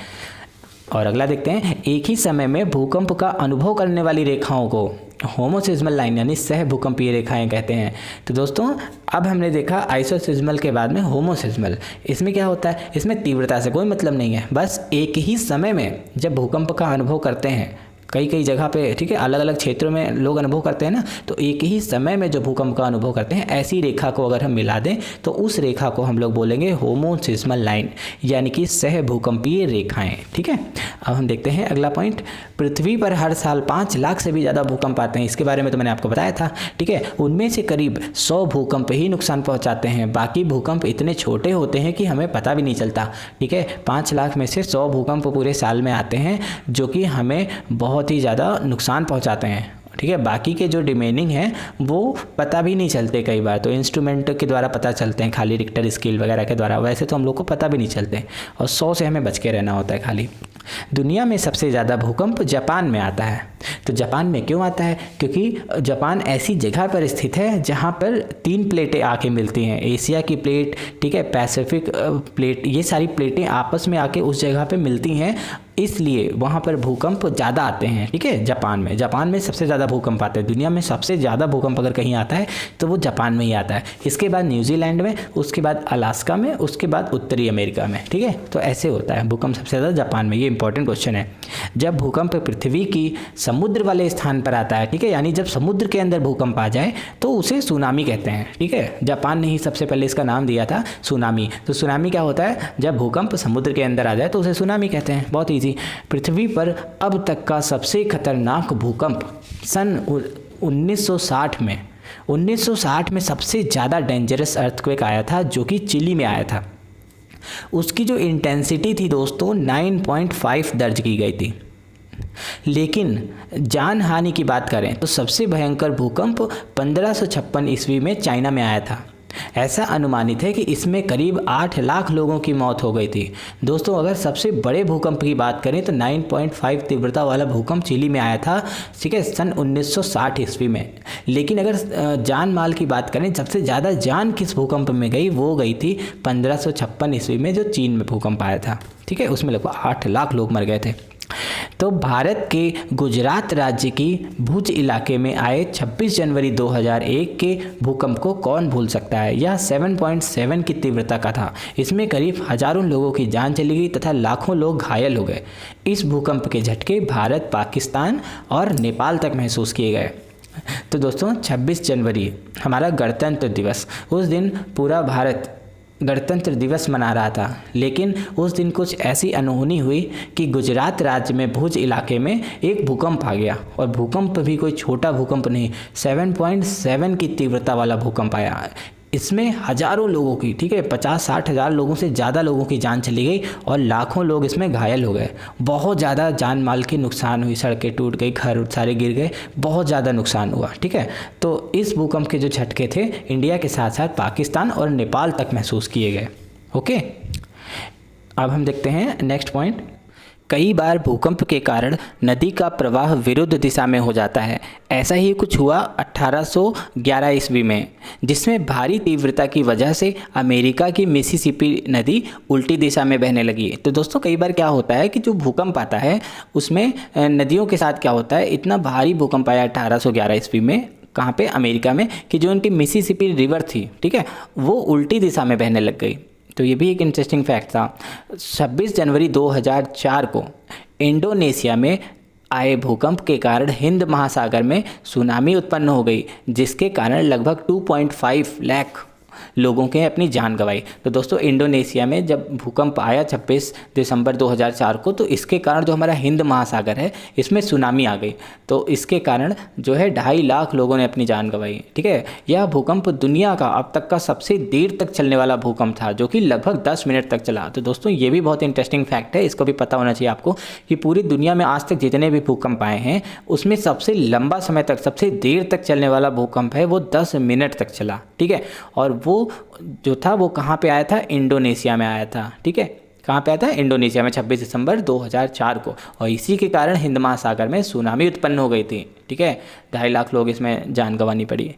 और अगला देखते हैं, एक ही समय में भूकंप का अनुभव करने वाली रेखाओं को होमोसिस्मल लाइन यानी सह भूकंपीय रेखाएं कहते हैं। तो दोस्तों अब हमने देखा आइसोसिस्मल के बाद में होमोसिस्मल। इसमें क्या होता है, इसमें तीव्रता से कोई मतलब नहीं है, बस एक ही समय में जब भूकंप का अनुभव करते हैं, कई कई जगह पे, ठीक है, अलग अलग क्षेत्रों में लोग अनुभव करते हैं ना, तो एक ही समय में जो भूकंप का अनुभव करते हैं, ऐसी रेखा को अगर हम मिला दें तो उस रेखा को हम लोग बोलेंगे होमोसिस्मल लाइन यानी कि सह भूकंपीय रेखाएं। ठीक है, अब हम देखते हैं अगला पॉइंट। पृथ्वी पर हर साल 5 लाख से भी ज़्यादा भूकंप आते हैं। इसके बारे में तो मैंने आपको बताया था। ठीक है, उनमें से करीब 100 भूकंप ही नुकसान पहुँचाते हैं, बाकी भूकंप इतने छोटे होते हैं कि हमें पता भी नहीं चलता। ठीक है, 5 लाख में से 100 भूकंप पूरे साल में आते हैं जो कि हमें बहुत ही ज़्यादा नुकसान पहुंचाते हैं। ठीक है, बाकी के जो रिमेनिंग हैं वो पता भी नहीं चलते, कई बार तो इंस्ट्रूमेंट के द्वारा पता चलते हैं, खाली रिक्टर स्केल वगैरह के द्वारा, वैसे तो हम लोग को पता भी नहीं चलते, और 100 से हमें बच के रहना होता है खाली। दुनिया में सबसे ज़्यादा भूकंप जापान में आता है। तो जापान में क्यों आता है, क्योंकि जापान ऐसी जगह पर स्थित है जहाँ पर 3 प्लेटें आके मिलती हैं, एशिया की प्लेट, ठीक है, पैसिफिक प्लेट, ये सारी प्लेटें आपस में आके उस जगह पे मिलती हैं, इसलिए वहाँ पर भूकंप ज़्यादा आते हैं। ठीक है, जापान में सबसे ज़्यादा भूकंप आते हैं। दुनिया में सबसे ज़्यादा भूकंप अगर कहीं आता है तो वो जापान में ही आता है, इसके बाद न्यूजीलैंड में, उसके बाद अलास्का में, उसके बाद उत्तरी अमेरिका में। ठीक है, तो ऐसे होता है, भूकंप सबसे ज़्यादा जापान में। ये इंपॉर्टेंट क्वेश्चन है। जब भूकंप पृथ्वी की समुद्र वाले स्थान पर आता है, ठीक है, यानी जब समुद्र के अंदर भूकंप आ जाए तो उसे सुनामी कहते हैं। ठीक है, जापान ने ही सबसे पहले इसका नाम दिया था सुनामी। तो सुनामी क्या होता है, जब भूकंप समुद्र के अंदर आ जाए तो उसे सुनामी कहते हैं। बहुत ईजी। पृथ्वी पर अब तक का सबसे खतरनाक भूकंप सन 1960 में सबसे ज़्यादा डेंजरस अर्थक्वेक आया था जो कि चिली में आया था। उसकी जो इंटेंसिटी थी दोस्तों 9.5 दर्ज की गई थी। लेकिन जान हानि की बात करें तो सबसे भयंकर भूकंप 1556 ईस्वी में चाइना में आया था। ऐसा अनुमानित है कि इसमें करीब 8 लाख लोगों की मौत हो गई थी। दोस्तों अगर सबसे बड़े भूकंप की बात करें तो 9.5 तीव्रता वाला भूकंप चिली में आया था, ठीक है, सन 1960 ईस्वी में। लेकिन अगर जान माल की बात करें, सबसे ज़्यादा जान किस भूकंप में गई, वो गई थी 1556 ईस्वी में जो चीन में भूकंप आया था। ठीक है, उसमें लगभग 8 लाख लोग मर गए थे। तो भारत के गुजरात राज्य की भुज इलाके में आए 26 जनवरी 2001 के भूकंप को कौन भूल सकता है। यह 7.7 की तीव्रता का था। इसमें करीब हजारों लोगों की जान चली गई तथा लाखों लोग घायल हो गए। इस भूकंप के झटके भारत, पाकिस्तान और नेपाल तक महसूस किए गए। तो दोस्तों 26 जनवरी हमारा गणतंत्र दिवस, उस दिन पूरा भारत गणतंत्र दिवस मना रहा था। लेकिन उस दिन कुछ ऐसी अनहोनी हुई कि गुजरात राज्य में भुज इलाके में एक भूकंप आ गया, और भूकंप भी कोई छोटा भूकंप नहीं, 7.7 की तीव्रता वाला भूकंप आया। इसमें हजारों लोगों की, ठीक है, 50-60 हज़ार लोगों से ज़्यादा लोगों की जान चली गई और लाखों लोग इसमें घायल हो गए। बहुत ज़्यादा जान माल की नुकसान हुई, सड़कें टूट गई, घर सारे गिर गए, बहुत ज़्यादा नुकसान हुआ। ठीक है, तो इस भूकंप के जो झटके थे इंडिया के साथ साथ पाकिस्तान और नेपाल तक महसूस किए गए। ओके, अब हम देखते हैं नेक्स्ट पॉइंट। कई बार भूकंप के कारण नदी का प्रवाह विरुद्ध दिशा में हो जाता है। ऐसा ही कुछ हुआ 1811 ईस्वी में, जिसमें भारी तीव्रता की वजह से अमेरिका की मिसिसिपी नदी उल्टी दिशा में बहने लगी। तो दोस्तों कई बार क्या होता है कि जो भूकंप आता है उसमें नदियों के साथ क्या होता है, इतना भारी भूकंप आया 1811 ईस्वी में, कहाँ पे, अमेरिका में, कि जो उनकी मिसिसिपी रिवर थी, ठीक है, वो उल्टी दिशा में बहने लग गई। तो ये भी एक इंटरेस्टिंग फैक्ट था। 26 जनवरी 2004 को इंडोनेशिया में आए भूकंप के कारण हिंद महासागर में सुनामी उत्पन्न हो गई, जिसके कारण लगभग 2.5 लाख लोगों के अपनी जान गंवाई। तो दोस्तों इंडोनेशिया में जब भूकंप आया 26 दिसंबर 2004 को, तो इसके कारण जो हमारा हिंद महासागर है इसमें सुनामी आ गई। तो इसके कारण जो है 2.5 लाख लोगों ने अपनी जान गंवाई। ठीक है, यह भूकंप दुनिया का अब तक का सबसे देर तक चलने वाला भूकंप था, जो कि लगभग 10 मिनट तक चला। तो दोस्तों ये भी बहुत इंटरेस्टिंग फैक्ट है, इसको भी पता होना चाहिए आपको कि पूरी दुनिया में आज तक जितने भी भूकंप आए हैं उसमें सबसे लंबा समय तक, सबसे देर तक चलने वाला भूकंप है वो 10 मिनट तक चला। ठीक है, और वो जो था वो कहाँ पे आया था, इंडोनेशिया में आया था। ठीक है, कहाँ पे आया था, इंडोनेशिया में 26 दिसंबर 2004 को, और इसी के कारण हिंद महासागर में सुनामी उत्पन्न हो गई थी। ठीक है, 2.5 लाख लोग इसमें जान गंवानी पड़ी।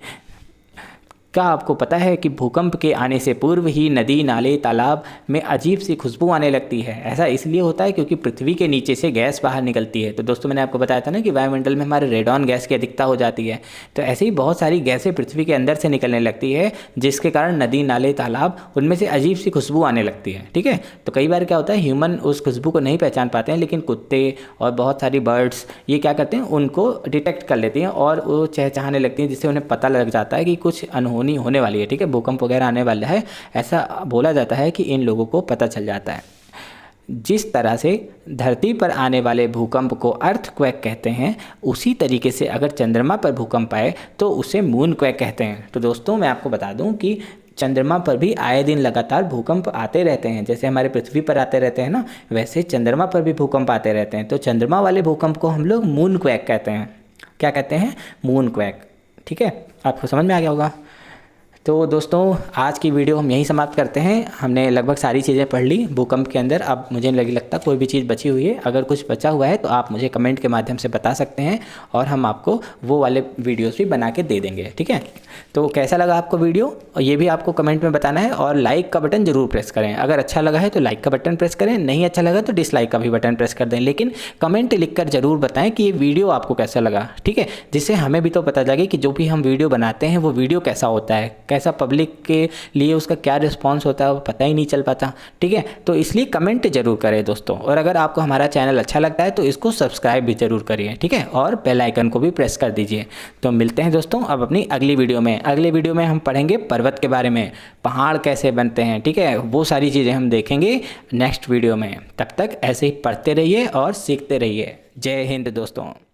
क्या आपको पता है कि भूकंप के आने से पूर्व ही नदी, नाले, तालाब में अजीब सी खुशबू आने लगती है? ऐसा इसलिए होता है क्योंकि पृथ्वी के नीचे से गैस बाहर निकलती है। तो दोस्तों मैंने आपको बताया था ना कि वायुमंडल में हमारे रेडॉन गैस की अधिकता हो जाती है। तो ऐसे ही बहुत सारी गैसें पृथ्वी के अंदर से निकलने लगती है, जिसके कारण नदी, नाले, तालाब, उनमें से अजीब सी खुशबू आने लगती है। ठीक है, तो कई बार क्या होता है, ह्यूमन उस खुशबू को नहीं पहचान पाते हैं, लेकिन कुत्ते और बहुत सारी बर्ड्स ये क्या करते हैं, उनको डिटेक्ट कर लेती हैं और वो चहचहाने लगती हैं, जिससे उन्हें पता लग जाता है कि कुछ अनहोनी होने वाली है। ठीक है, भूकंप वगैरह आने वाला है, ऐसा बोला जाता है कि इन लोगों को पता चल जाता है। जिस तरह से धरती पर आने वाले भूकंप को अर्थक्वेक कहते हैं, उसी तरीके से अगर चंद्रमा पर भूकंप आए तो उसे मूनक्वेक कहते हैं। तो दोस्तों मैं आपको बता दूं कि चंद्रमा पर भी आए दिन लगातार भूकंप आते रहते हैं। जैसे हमारे पृथ्वी पर आते रहते हैं ना, वैसे चंद्रमा पर भी भूकंप आते रहते हैं। तो चंद्रमा वाले भूकंप को हम लोग मूनक्वेक कहते हैं। क्या कहते हैं, मूनक्वेक। ठीक है, आपको समझ में आ गया होगा। तो दोस्तों आज की वीडियो हम यहीं समाप्त करते हैं। हमने लगभग सारी चीज़ें पढ़ ली भूकंप के अंदर। अब मुझे नहीं लगता कोई भी चीज़ बची हुई है। अगर कुछ बचा हुआ है तो आप मुझे कमेंट के माध्यम से बता सकते हैं और हम आपको वो वाले वीडियोस भी बना के दे देंगे। ठीक है, तो कैसा लगा आपको वीडियो, और ये भी आपको कमेंट में बताना है। और लाइक का बटन ज़रूर प्रेस करें। अगर अच्छा लगा है तो लाइक का बटन प्रेस करें, नहीं अच्छा लगा तो डिसलाइक का भी बटन प्रेस कर दें, लेकिन कमेंट लिख कर ज़रूर बताएं कि ये वीडियो आपको कैसा लगा। ठीक है, जिससे हमें भी तो पता लगे कि जो भी हम वीडियो बनाते हैं वो वीडियो कैसा होता है, कैसा पब्लिक के लिए उसका क्या रिस्पॉन्स होता है वो पता ही नहीं चल पाता। ठीक है, तो इसलिए कमेंट जरूर करें दोस्तों। और अगर आपको हमारा चैनल अच्छा लगता है तो इसको सब्सक्राइब भी जरूर करिए। ठीक है, और बेल आइकन को भी प्रेस कर दीजिए। तो मिलते हैं दोस्तों अब अपनी अगली वीडियो में। अगले वीडियो में हम पढ़ेंगे पर्वत के बारे में, पहाड़ कैसे बनते हैं। ठीक है, वो सारी चीज़ें हम देखेंगे नेक्स्ट वीडियो में। तब तक ऐसे ही पढ़ते रहिए और सीखते रहिए। जय हिंद दोस्तों।